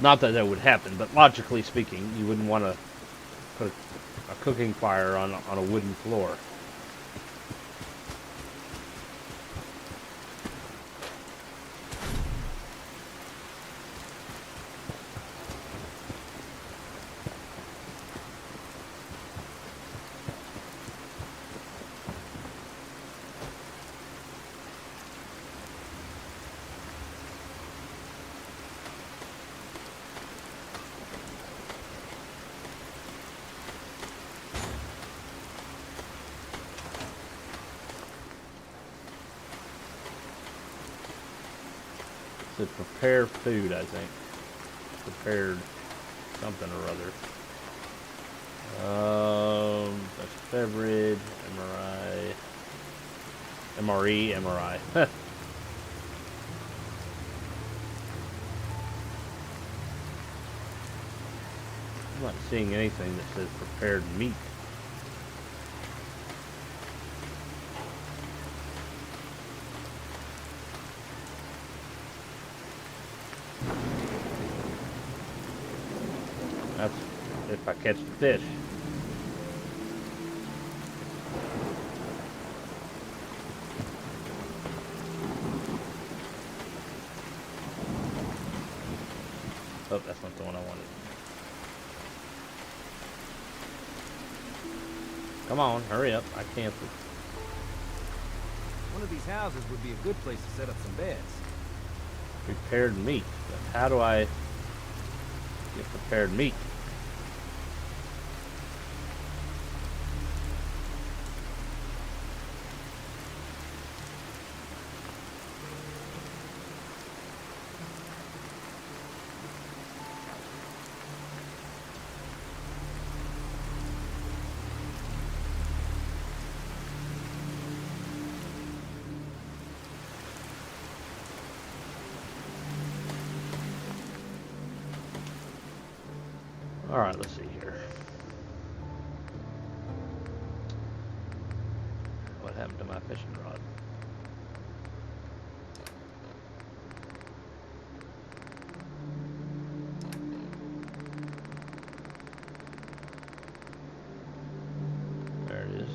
Not that that would happen, but logically speaking, you wouldn't want to put a cooking fire on a wooden floor. To prepare food, I think. Prepared something or other. That's Leverage, MRI, MRI. I'm not seeing anything that says prepared meat. That's if I catch the fish. Oh, that's not the one I wanted. Come on, hurry up. I canceled. One of these houses would be a good place to set up some beds. Prepared meat. But how do I get prepared meat? Alright, let's see here. What happened to my fishing rod? There it is.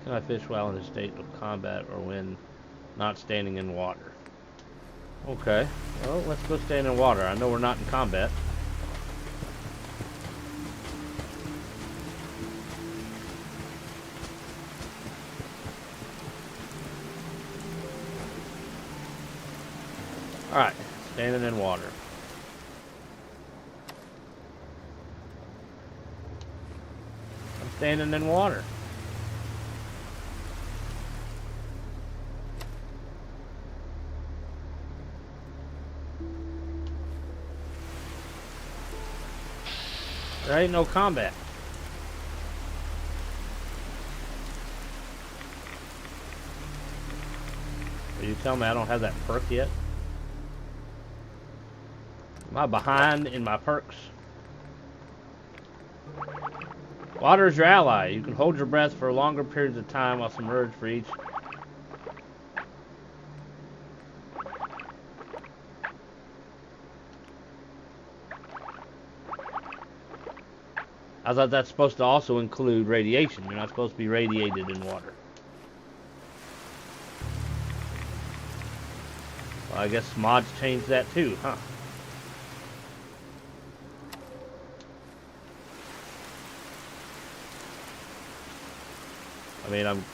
Can I fish while in a state of combat or when not standing in water? Okay, well, let's go stand in water. I know we're not in combat. Alright, standing in water. I'm standing in water. There ain't no combat. Are you telling me I don't have that perk yet? Am I behind in my perks? Water is your ally. You can hold your breath for longer periods of time while submerged for each. I thought that's supposed to also include radiation. You're not supposed to be radiated in water. Well, I guess mods changed that too, huh? I mean, I'm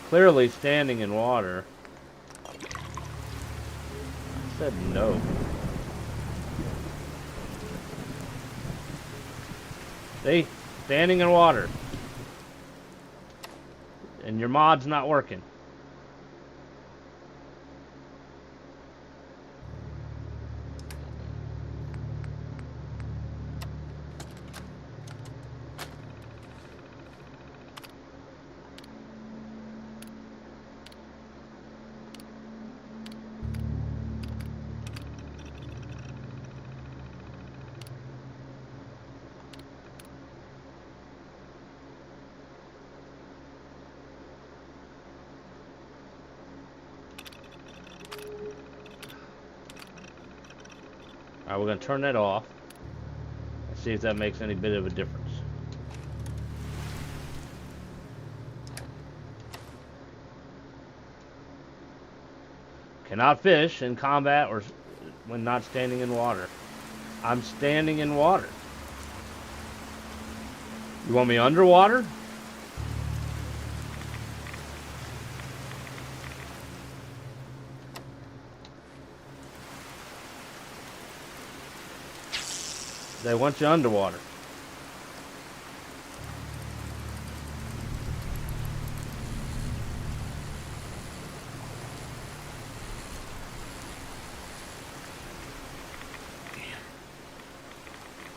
clearly standing in water. I said no. See? Standing in water. And your mod's not working. Alright, we're going to turn that off. Let's see if that makes any bit of a difference. Cannot fish in combat or when not standing in water. I'm standing in water. You want me underwater? They want you underwater.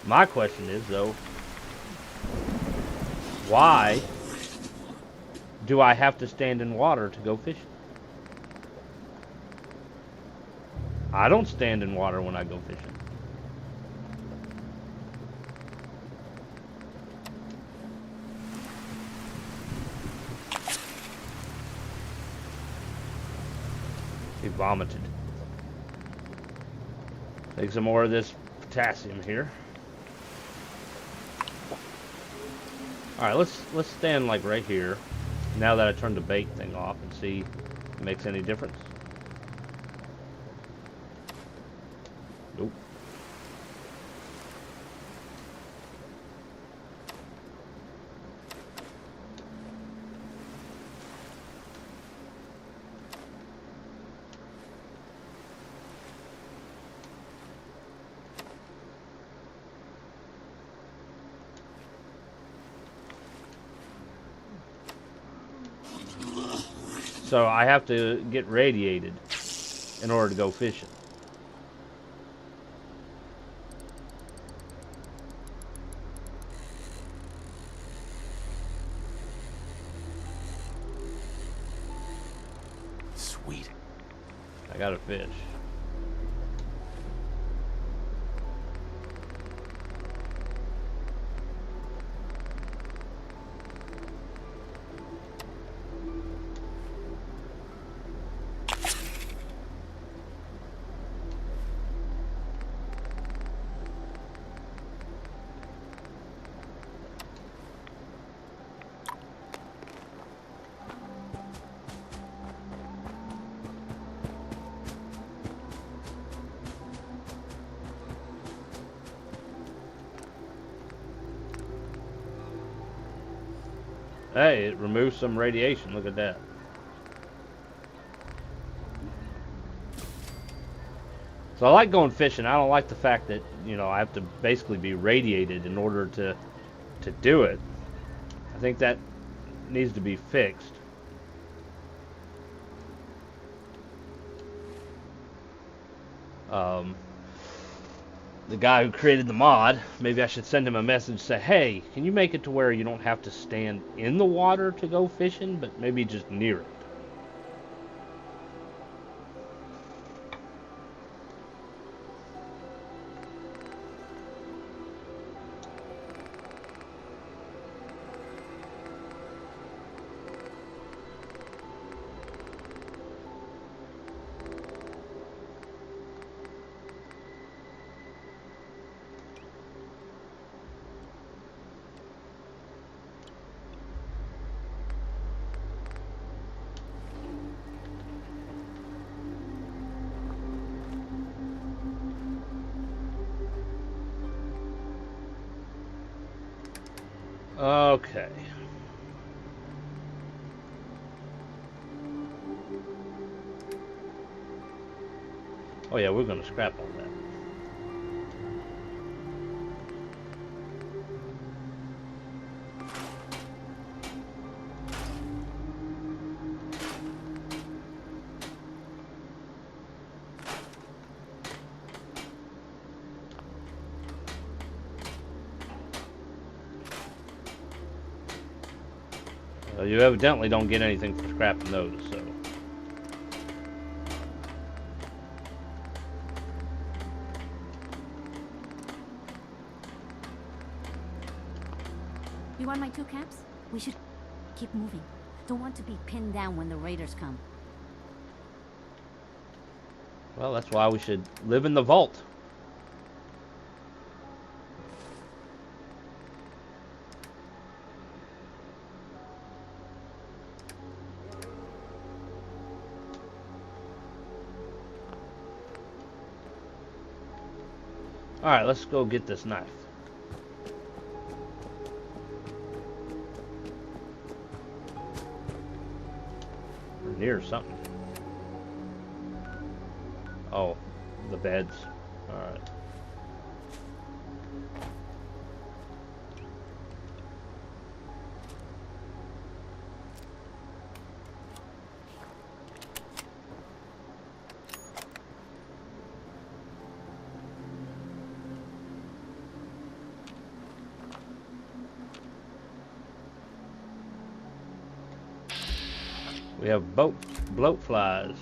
My question is, though, Why do I have to stand in water to go fishing? I don't stand in water when I go fishing. He vomited. Take some more of this potassium here. Alright, let's stand like right here. Now that I turned the bait thing off, and see if it makes any difference. Nope. So I have to get radiated in order to go fishing. Sweet. I got a fish. Hey, it removes some radiation. Look at that. So I like going fishing. I don't like the fact that, you know, I have to basically be radiated in order to do it. I think that needs to be fixed. The guy who created the mod, maybe I should send him a message, say, hey, can you make it to where you don't have to stand in the water to go fishing, but maybe just near it? Okay. Oh yeah, we're gonna scrap all that. You evidently don't get anything for scrapping those, so. You want my 2 caps? We should keep moving. Don't want to be pinned down when the raiders come. Well, that's why we should live in the vault. Alright, let's go get this knife. We're near something. Oh, the beds. Alright. We have bloat flies.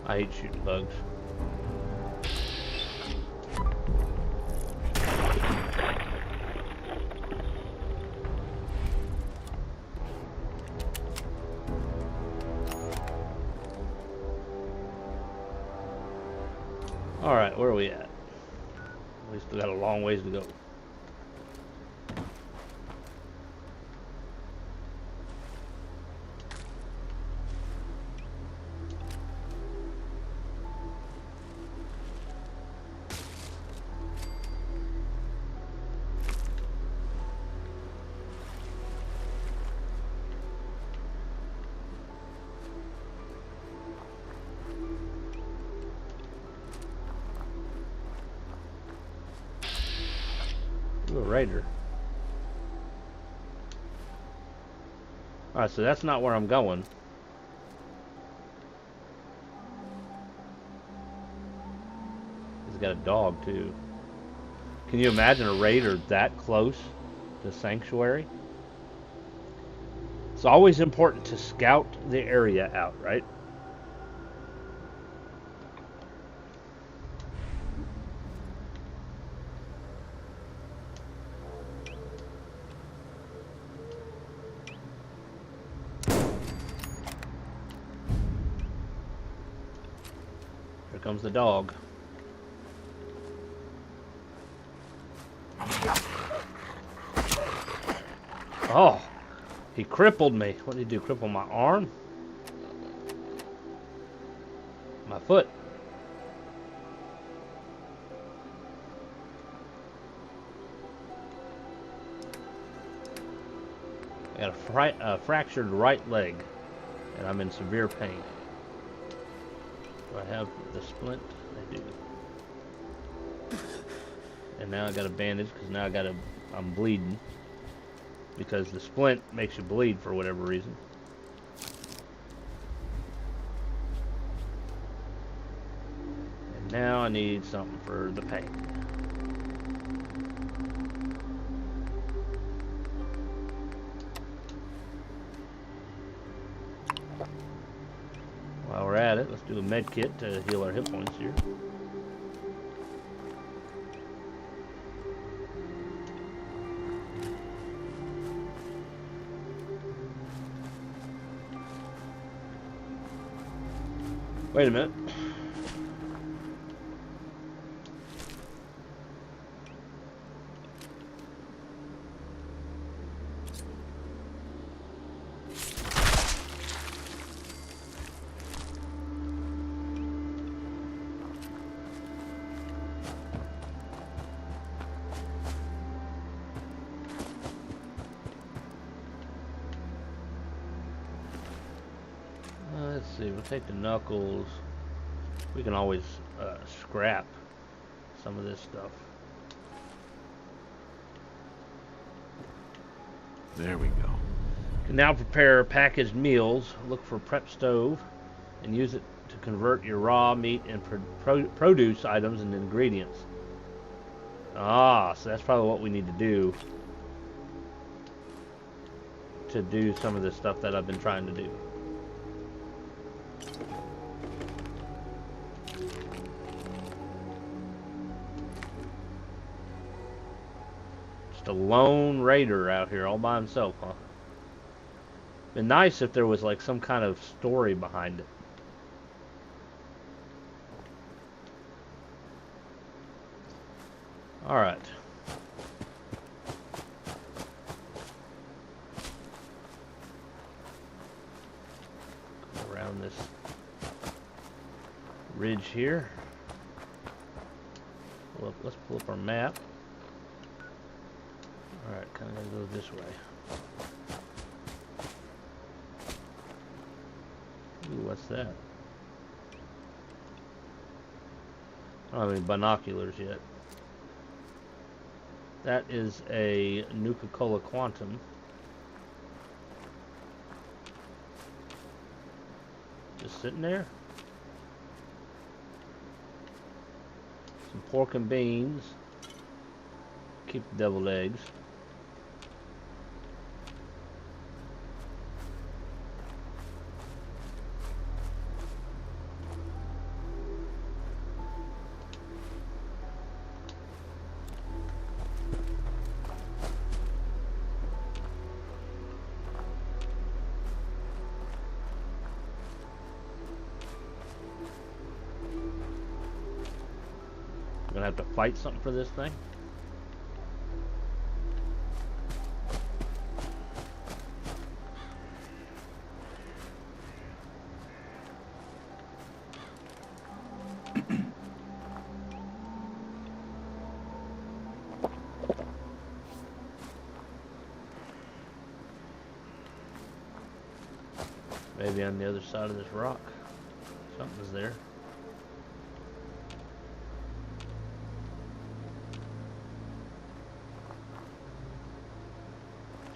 I hate shooting bugs. Alright, where are we at? We still got a long ways to go. Ooh, a raider. Alright, so that's not where I'm going. He's got a dog too. Can you imagine a raider that close to Sanctuary? It's always important to scout the area out, right? Here comes the dog. Oh, he crippled me. What did he do? Cripple my arm? My foot. I got a fractured right leg, and I'm in severe pain. Do I have the splint? I do. And now I got a bandage because now I'm bleeding. Because the splint makes you bleed for whatever reason. And now I need something for the pain. While we're at it, let's do a med kit to heal our hit points here. Wait a minute. Let's see, we'll take the knuckles. We can always scrap some of this stuff. There we go. Can now prepare packaged meals. Look for prep stove and use it to convert your raw meat and produce items into ingredients. Ah, so that's probably what we need to do some of this stuff that I've been trying to do. Just a lone raider out here all by himself, huh? Been nice if there was like some kind of story behind it. All right. Go around this ridge here. Well, let's pull up our map. All right, kind of go this way. Ooh, what's that? I don't have any binoculars yet. That is a Nuka-Cola Quantum. Just sitting there. Some pork and beans. Keep the deviled eggs. Gonna have to fight something for this thing. Maybe on the other side of this rock. Something's there.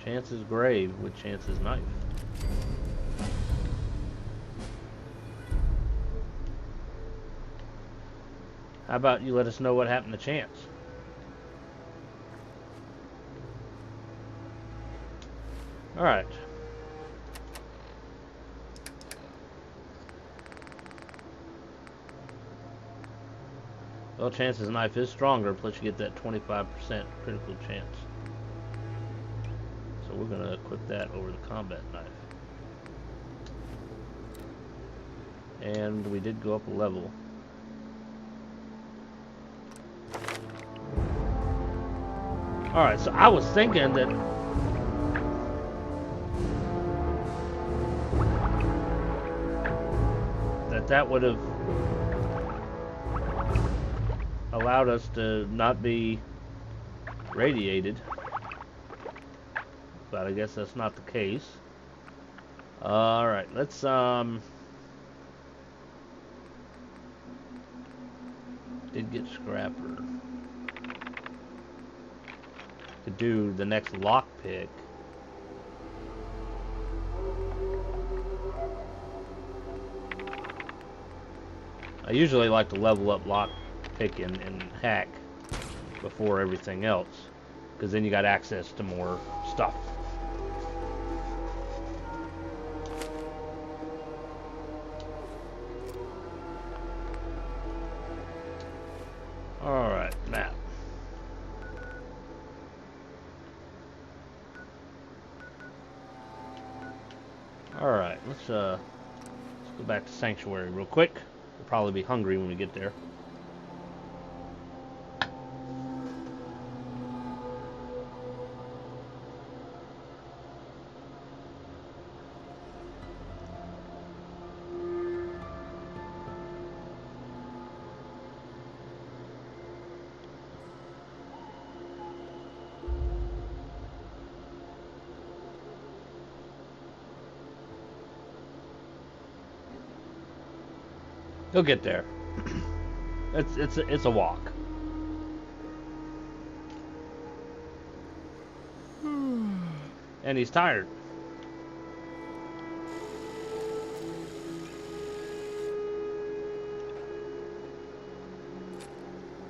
Chance's grave with Chance's knife. How about you let us know what happened to Chance? Alright. Well, Chance's knife is stronger, plus you get that 25% critical chance. So we're going to equip that over the combat knife. And we did go up a level. Alright, so I was thinking that that would have allowed us to not be radiated, but I guess that's not the case. Alright, let's did get scrapper. Could do the next lockpick. I usually like to level up lockpick and hack before everything else, because then you got access to more stuff. Alright, map. Alright, let's go back to Sanctuary real quick. We'll probably be hungry when we get there. He'll get there. It's a walk. And he's tired.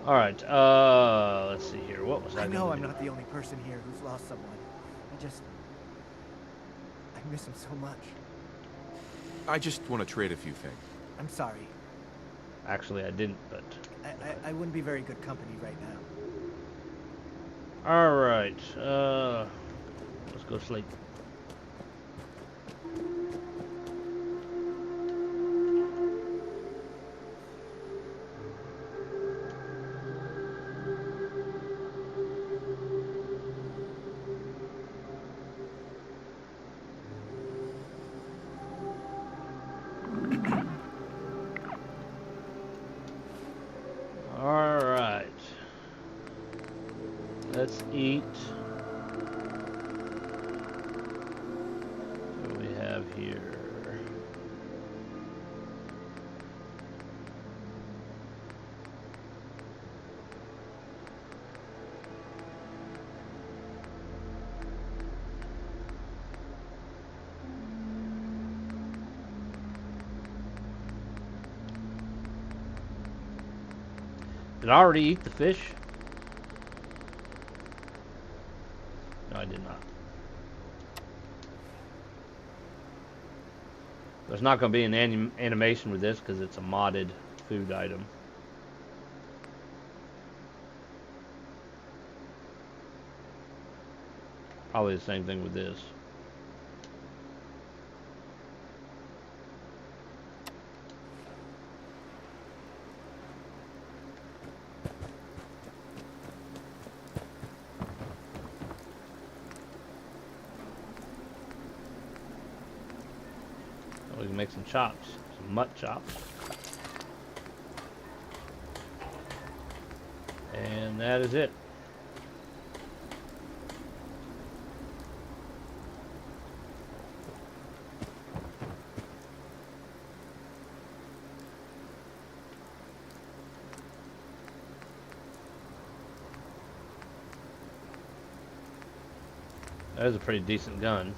All right. Let's see here. What was I know gonna I'm do? not the only person here who's lost someone. I miss him so much. I just want to trade a few things. I'm sorry. Actually, I didn't, but I wouldn't be very good company right now. all right. Let's go sleep. Alright. Let's eat. What do we have here? Did I already eat the fish? No, I did not. There's not going to be an animation with this because it's a modded food item. Probably the same thing with this. We can make some chops, some mutt chops. And that is it. That is a pretty decent gun.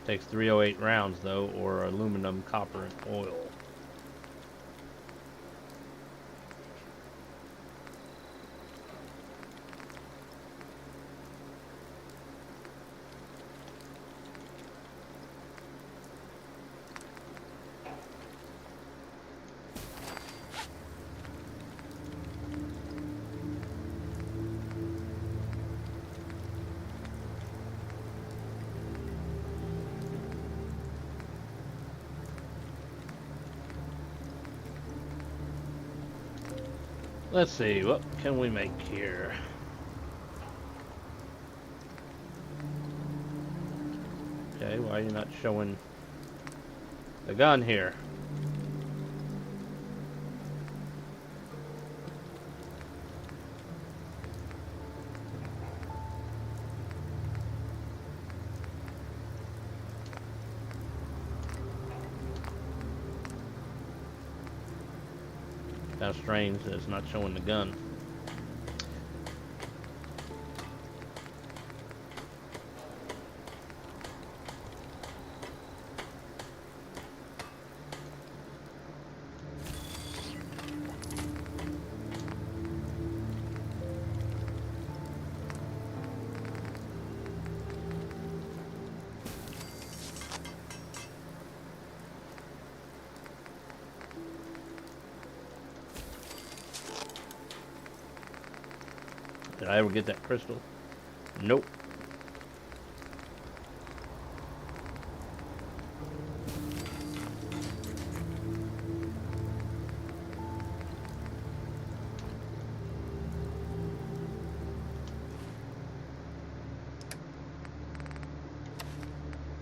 Takes 308 rounds though, or aluminum, copper, and oil. Let's see, what can we make here? Okay, why are you not showing the gun here? Kind of strange that it's not showing the gun. Did I ever get that crystal? Nope.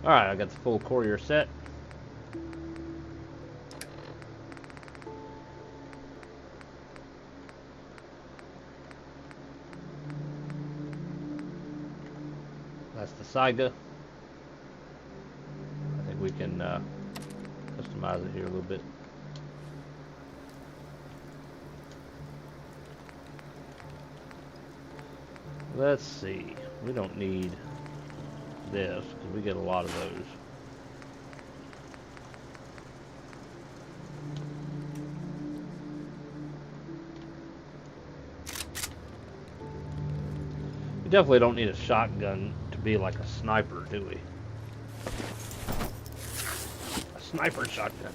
Alright, I got the full courier set. That's the Saiga. I think we can customize it here a little bit. Let's see. We don't need this because we get a lot of those. We definitely don't need a shotgun to be like a sniper, do we? A sniper shotgun.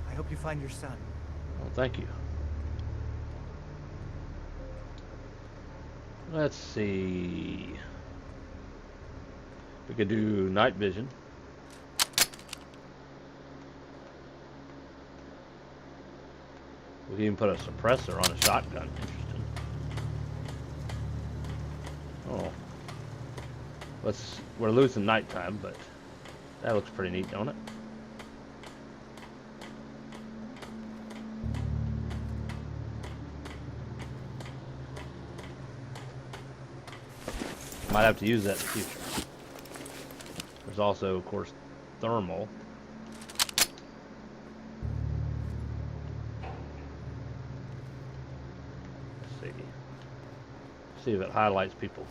I hope you find your son. Well, thank you. Let's see. We could do night vision. We can even put a suppressor on a shotgun. Interesting. Oh. We're losing nighttime, but that looks pretty neat, don't it? Might have to use that in the future. There's also, of course, thermal. Let's see. See if it highlights people.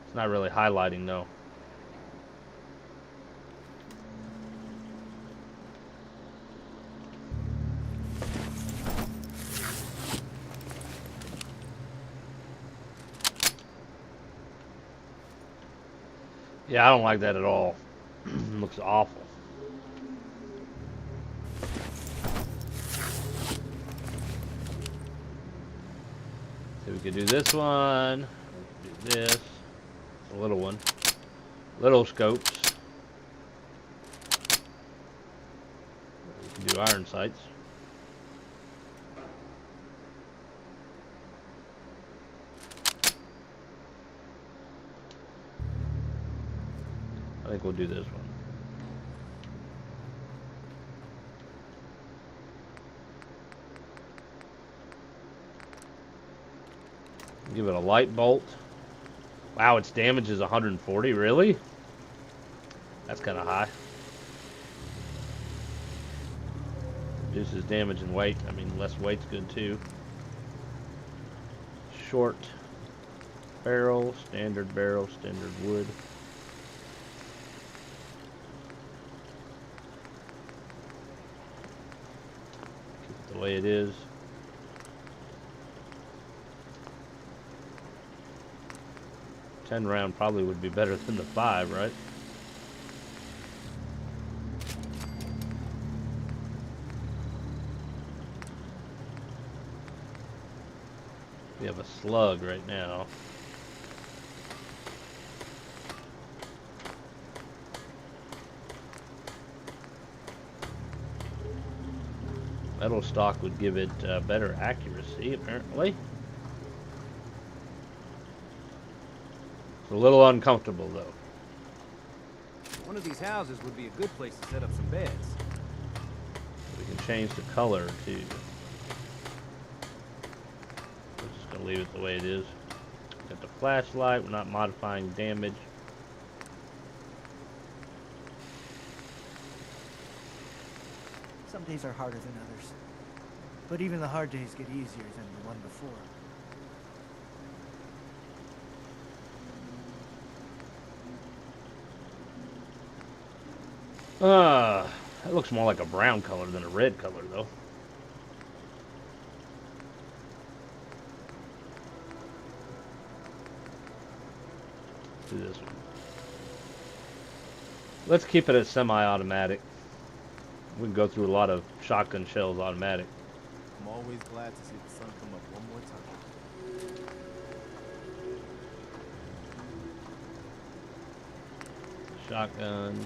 It's not really highlighting though. Yeah, I don't like that at all. Looks awful. So we could do this one. Do this. A little one. Little scopes. We can do iron sights. I think we'll do this one. Give it a light bolt. Wow, its damage is 140, really? That's kind of high. Reduces damage and weight. I mean, less weight's good too. Short barrel, standard wood. Keep it the way it is. Ten round probably would be better than the 5, right? We have a slug right now. Metal stock would give it better accuracy, apparently. It's a little uncomfortable, though. One of these houses would be a good place to set up some beds. We can change the color, too. We're just going to leave it the way it is. Got the flashlight. We're not modifying damage. Some days are harder than others. But even the hard days get easier than the one before. That looks more like a brown color than a red color, though. Do this one. Let's keep it as semi-automatic. We can go through a lot of shotgun shells automatic. I'm always glad to see the sun come up one more time. Shotgun.